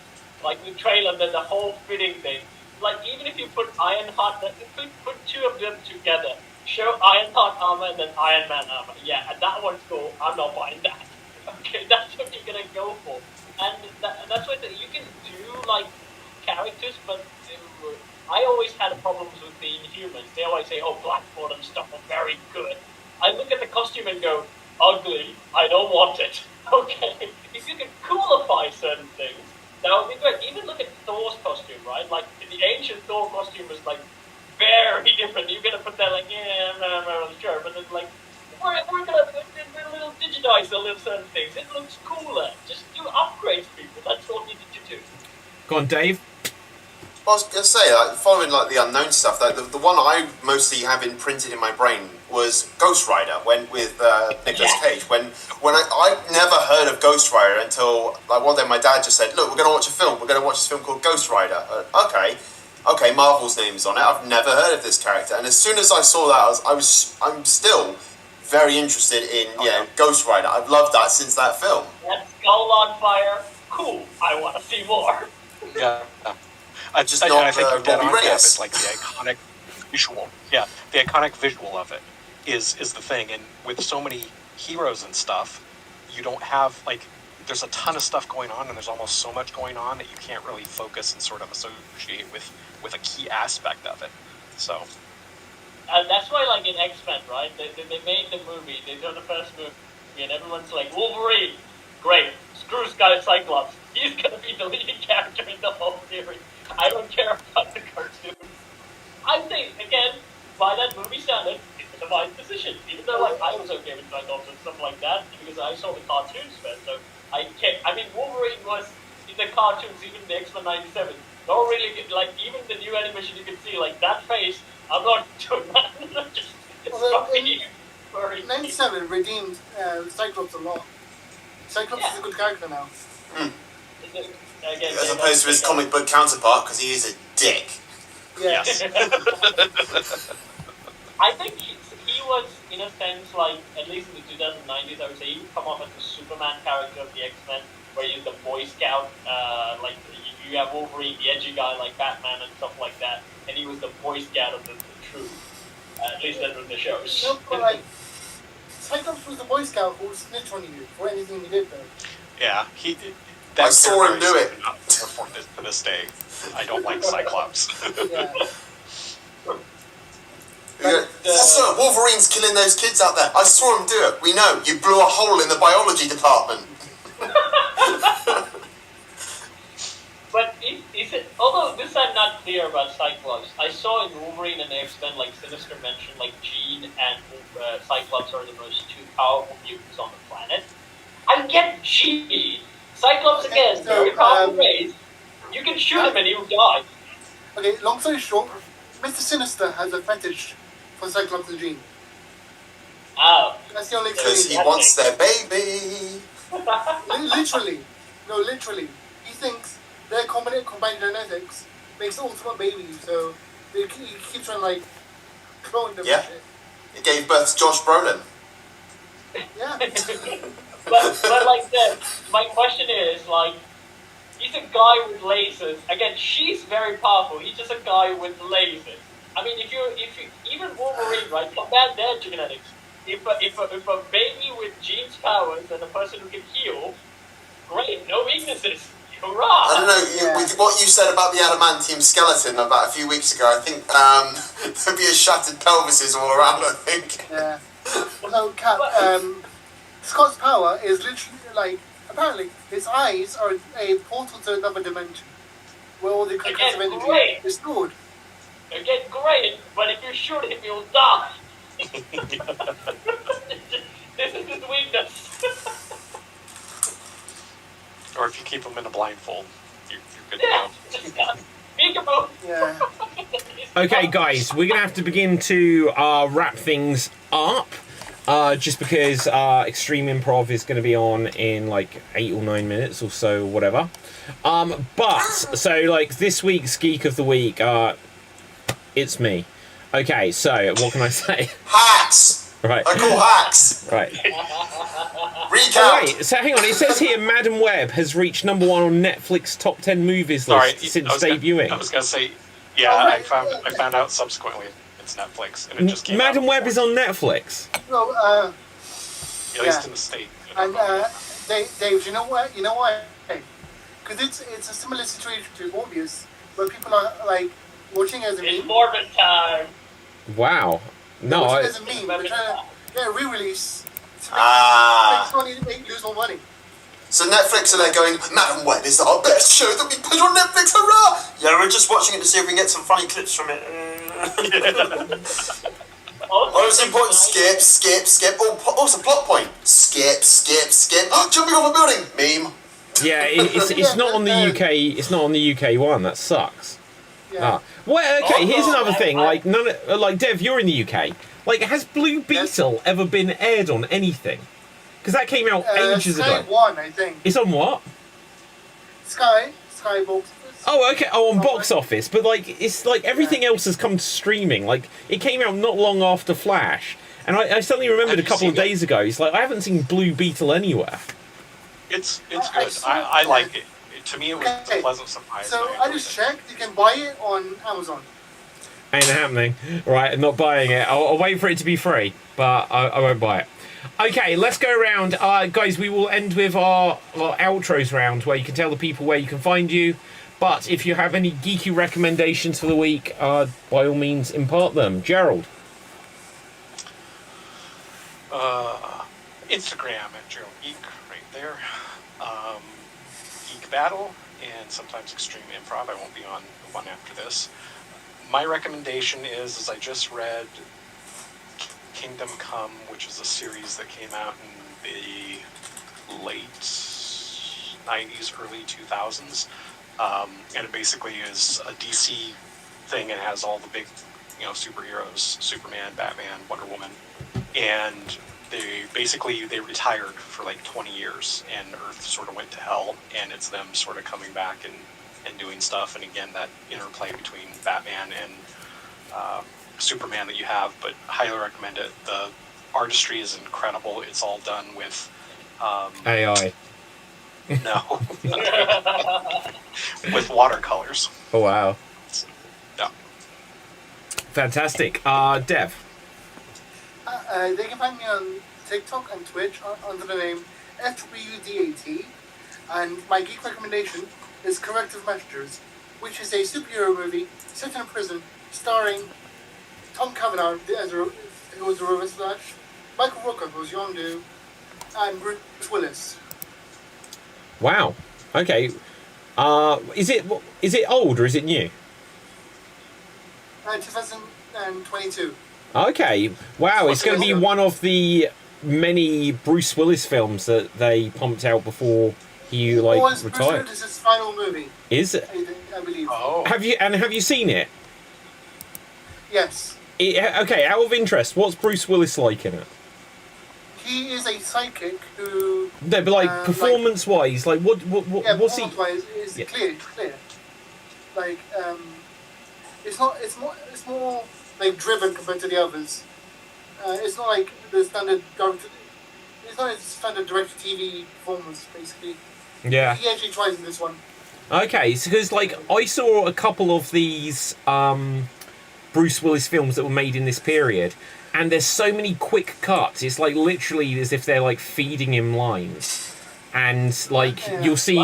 Like the trailer, the whole fitting thing. Like even if you put Ironheart, put two of them together. Show Ironheart armor and then Iron Man armor. Yeah, and that one's cool. I'm not buying that. Okay, that's what you're gonna go for. And that's what you can do like characters, but I always had problems with the Inhumans. They always say, "Oh, Blackboard and stuff are very good." I look at the costume and go, "Ugly. I don't want it." Okay, if you can coolify certain things, that would be great. Even look at Thor's costume, right? Like the ancient Thor costume was like very different. You're gonna put that like, yeah, I'm not really sure, but it's like we're gonna little digitize a little certain things. It looks cooler. Just do upgrades, people. That's all you need to do. Go on, Dave. I was going to say, like, following like the unknown stuff, like, the one I mostly have imprinted in my brain was Ghost Rider, with Nicolas Cage. When I never heard of Ghost Rider until like one day my dad just said, "Look, we're going to watch a film. We're going to watch this film called Ghost Rider." Okay, Marvel's name's on it. I've never heard of this character, and as soon as I saw that, I'm still very interested in Ghost Rider. I've loved that since that film. That skull on fire, cool. I want to see more. Yeah. I think you're dead on. It's like the iconic visual. Yeah, the iconic visual of it is the thing. And with so many heroes and stuff, you don't have there's a ton of stuff going on, and there's almost so much going on that you can't really focus and sort of associate with a key aspect of it. So. And that's why, like in X-Men, right? They made the movie. They did the first movie, and everyone's like, Wolverine, great. Screw Cyclops. He's gonna be the leading character in the whole series. I don't care about the cartoons. I think, again, by that movie standard, it's a wise decision. Even though, like, I was okay with Cyclops and stuff like that, because I saw the cartoons first, so I can't. I mean, Wolverine was in the cartoons, even the X-Men '97. Not really, like, even the new animation you can see, like, that face, I'm not doing that. In '97 redeemed Cyclops a lot. Cyclops is a good character now. As opposed to his comic book counterpart, because he is a dick. Yes. I think he was, in a sense, like, at least in the 2090s, I would say, he would come off as the Superman character of the X-Men, where he's the Boy Scout, like, you have Wolverine, the edgy guy like Batman and stuff like that, and he was the Boy Scout of the troop. At least that was the shows. No, but like, Cyclops was the Boy Scout who would snitch on you for anything he did, though. Yeah, I saw him do it. To this day, I don't like Cyclops. Yeah. Sir, Wolverine's killing those kids out there. I saw him do it. We know. You blew a hole in the biology department. But is it? Although this I'm not clear about Cyclops. I saw in Wolverine and X-Men, like Sinister mentioned, like Jean and Cyclops are the most two powerful mutants on the planet. I get Jean. Cyclops again, very powerful race. You can shoot him and he will die. Okay, long story short, Mr. Sinister has a fetish for Cyclops and Jean. Oh. That's the only Because he wants their baby. Literally. He thinks their combined genetics makes the ultimate baby, so he keeps trying to, like, clone them. Yeah. It gave birth to Josh Brolin. Yeah. but like my question is, like, he's a guy with lasers. Again, she's very powerful. He's just a guy with lasers. I mean, if you even Wolverine, right? Combine their genetics. If a baby with Jean's powers and a person who can heal, great, no weaknesses. Hurrah! I don't know, with what you said about the adamantium skeleton about a few weeks ago, I think there'd be a shattered pelvises all around, I think. Yeah. So, Kat, Scott's power is literally, like, apparently, his eyes are a portal to another dimension, where all the concussive energy is stored. Again, great, but if you shoot him, you'll die. This is his weakness. Or if you keep him in a blindfold, you're good to go. Peekaboo. Yeah. Okay, guys, we're going to have to begin to wrap things up. Just because Extreme Improv is going to be on in like 8 or 9 minutes or so, whatever. But so like this week's Geek of the Week, it's me. Okay, so what can I say? Hacks! Right. I call hacks! Right. Recap! Wait, so hang on. It says here Madam Web has reached #1 on Netflix top 10 movies list since debuting. I was gonna say, yeah, I found out subsequently it's Netflix, and it just came Madam out. Web is on Netflix. No, At least in the state. and Dave, you know why? Because it's a similar situation to Morbius, where people are like watching as a It's meme. Morbid time. Wow. No, Watching I. as a meme. They're trying to get a re-release to lose more money. So Netflix are there going, Madam Web is our best show that we put on Netflix, hurrah! Yeah, we're just watching it to see if we can get some funny clips from it. Oh, it's important. Skip. Oh, it's a plot point. Skip. Jumping off a building. Meme. Yeah, it's not on the UK. It's not on the UK one. That sucks. Yeah. Well, okay. Here's another thing. Like Dev, you're in the UK. Like, has Blue Beetle ever been aired on anything? Because that came out ages Sky ago. One, I think. It's on what? Sky Box. Oh, okay. Oh, on box office. But like, it's like everything else has come to streaming. Like, it came out not long after Flash, and I suddenly remembered a couple of days ago. It's like I haven't seen Blue Beetle anywhere. It's good. I like it. To me, it was a pleasant surprise. So I just checked. You can buy it on Amazon. Ain't happening. Right, I'm not buying it. I'll wait for it to be free, but I won't buy it. Okay, let's go around. Guys, we will end with our outros round where you can tell the people where you can find you. But if you have any geeky recommendations for the week, by all means, impart them. Gerald. Instagram at Gerald Geek, right there. Geek Battle, and sometimes Extreme Improv. I won't be on one after this. My recommendation is I just read Kingdom Come, which is a series that came out in the late 90s, early 2000s. And it basically is a DC thing. It has all the big, superheroes, Superman, Batman, Wonder Woman. And they retired for like 20 years, and Earth sort of went to hell, and it's them sort of coming back and doing stuff. And again, that interplay between Batman and Superman that you have, but highly recommend it. The artistry is incredible. It's all done with AI. No. With watercolors. Oh, wow. Yeah. Fantastic. Dev. They can find me on TikTok and Twitch under the name FWDAT. And my geek recommendation is Corrective Measures, which is a superhero movie set in a prison starring Tom Cavanaugh, who was the Reverse Flash, Michael Rooker, who was Yondu, and Bruce Willis. Wow. Okay. Is it old or is it new? 2022. Okay. Wow. It's going to be one of the many Bruce Willis films that they pumped out before he retired. Bruce Willis' final movie. Is it? I believe. Oh. Have you seen it? Yes. Okay. Out of interest, what's Bruce Willis like in it? He is a psychic who. No, but like performance-wise, like what what's he? Performance-wise, it's clear. Like it's more like driven compared to the others. It's not like the standard director. It's not a standard direct-to-TV performance, basically. Yeah. He actually tries in this one. Okay, so because like I saw a couple of these Bruce Willis films that were made in this period, and there's so many quick cuts. It's like literally as if they're like feeding him lines, and like you'll see.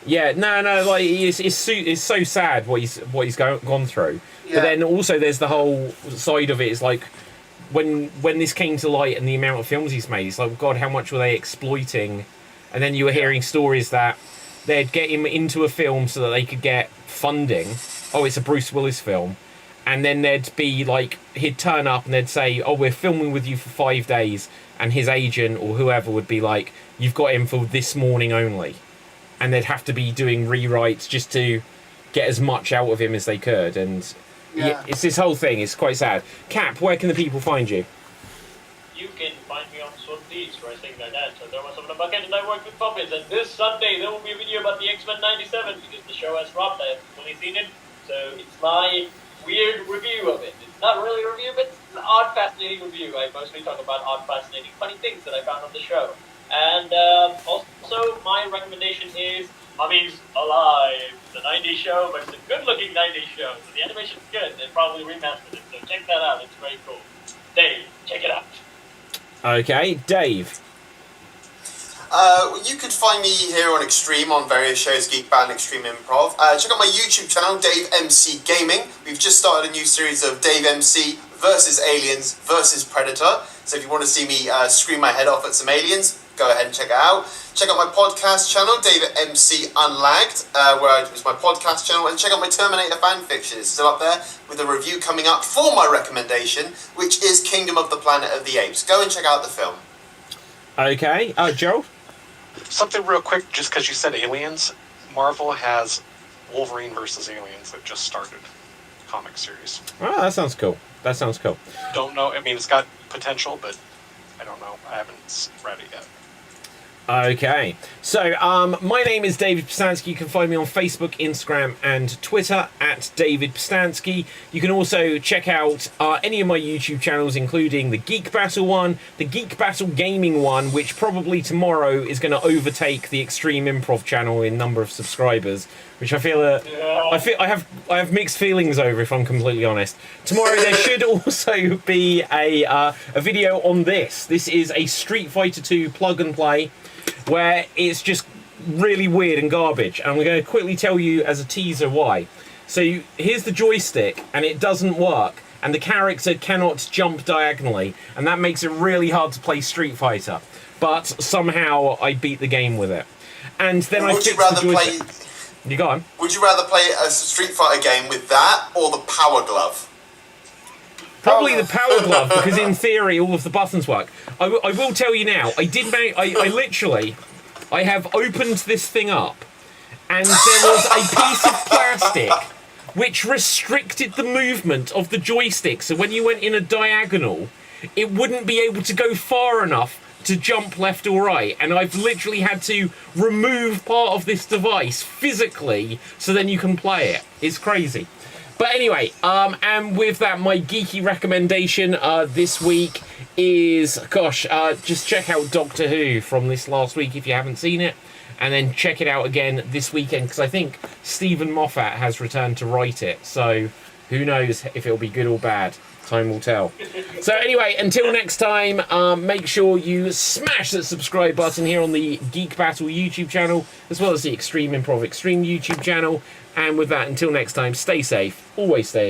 Yeah, no, like it's so sad what he's gone through. Yeah. But then also there's the whole side of it. Is like when this came to light and the amount of films he's made. It's like, God, how much were they exploiting? And then you were hearing stories that they'd get him into a film so that they could get funding. Oh, it's a Bruce Willis film. And then there'd be like, he'd turn up and they'd say, oh, we're filming with you for 5 days. And his agent or whoever would be like, you've got him for this morning only. And they'd have to be doing rewrites just to get as much out of him as they could. And yeah, it's this whole thing. It's quite sad. Cap, where can the people find you? you can find me on Sword Thieves or things like that. So there was some of the bucket and I worked with puppets. And this Sunday there will be a video about the X-Men 97 because the show has dropped. I haven't fully seen it. So it's my weird review of it. It's not really a review, but it's an odd, fascinating review. I mostly talk about odd, fascinating, funny things that I found on the show. And also, my recommendation is Mummies Alive. It's a 90s show, but it's a good-looking 90s show. So the animation's good. They probably remastered it, so check that out. It's very cool. Dave, check it out. Okay, Dave. You could find me here on Xstream on various shows, Geek Battle and Xstream Improv. Check out my YouTube channel, Dave MC Gaming. We've just started a new series of Dave MC versus Aliens versus Predator. So if you want to see me scream my head off at some aliens, go ahead and check it out. Check out my podcast channel, David MC Unlagged, where it's my podcast channel, and check out my Terminator fanfiction. It's still up there with a review coming up for my recommendation, which is Kingdom of the Planet of the Apes. Go and check out the film. Okay, Joel? Something real quick, just because you said aliens, Marvel has Wolverine versus Aliens that just started comic series. Oh, that sounds cool. That sounds cool. Don't know, I mean, it's got potential, but I don't know. I haven't read it yet. Okay, so my name is David Pstansky. You can find me on Facebook, Instagram, and Twitter at David Pstansky. You can also check out any of my YouTube channels, including the Geek Battle one, the Geek Battle Gaming one, which probably tomorrow is going to overtake the Extreme Improv channel in number of subscribers, which I feel I have mixed feelings over, if I'm completely honest. Tomorrow there should also be a video on this. This is a Street Fighter 2 plug and play, where it's just really weird and garbage. And I'm going to quickly tell you as a teaser why. So here's the joystick, and it doesn't work, and the character cannot jump diagonally, and that makes it really hard to play Street Fighter. But somehow I beat the game with it. And then I fixed the joystick. You go on. Would you rather play a Street Fighter game with that or the Power Glove? Probably the Power Glove, because in theory all of the buttons work. I will tell you now, I have opened this thing up, and there was a piece of plastic which restricted the movement of the joystick, so when you went in a diagonal, it wouldn't be able to go far enough to jump left or right, and I've literally had to remove part of this device physically so then you can play it. It's crazy. But anyway, and with that, my geeky recommendation this week is, just check out Doctor Who from this last week if you haven't seen it, and then check it out again this weekend, because I think Stephen Moffat has returned to write it, so who knows if it'll be good or bad. Time will tell. So anyway, until next time, make sure you smash that subscribe button here on the Geek Battle YouTube channel, as well as the Extreme Improv Extreme YouTube channel. And with that, until next time, stay safe, always stay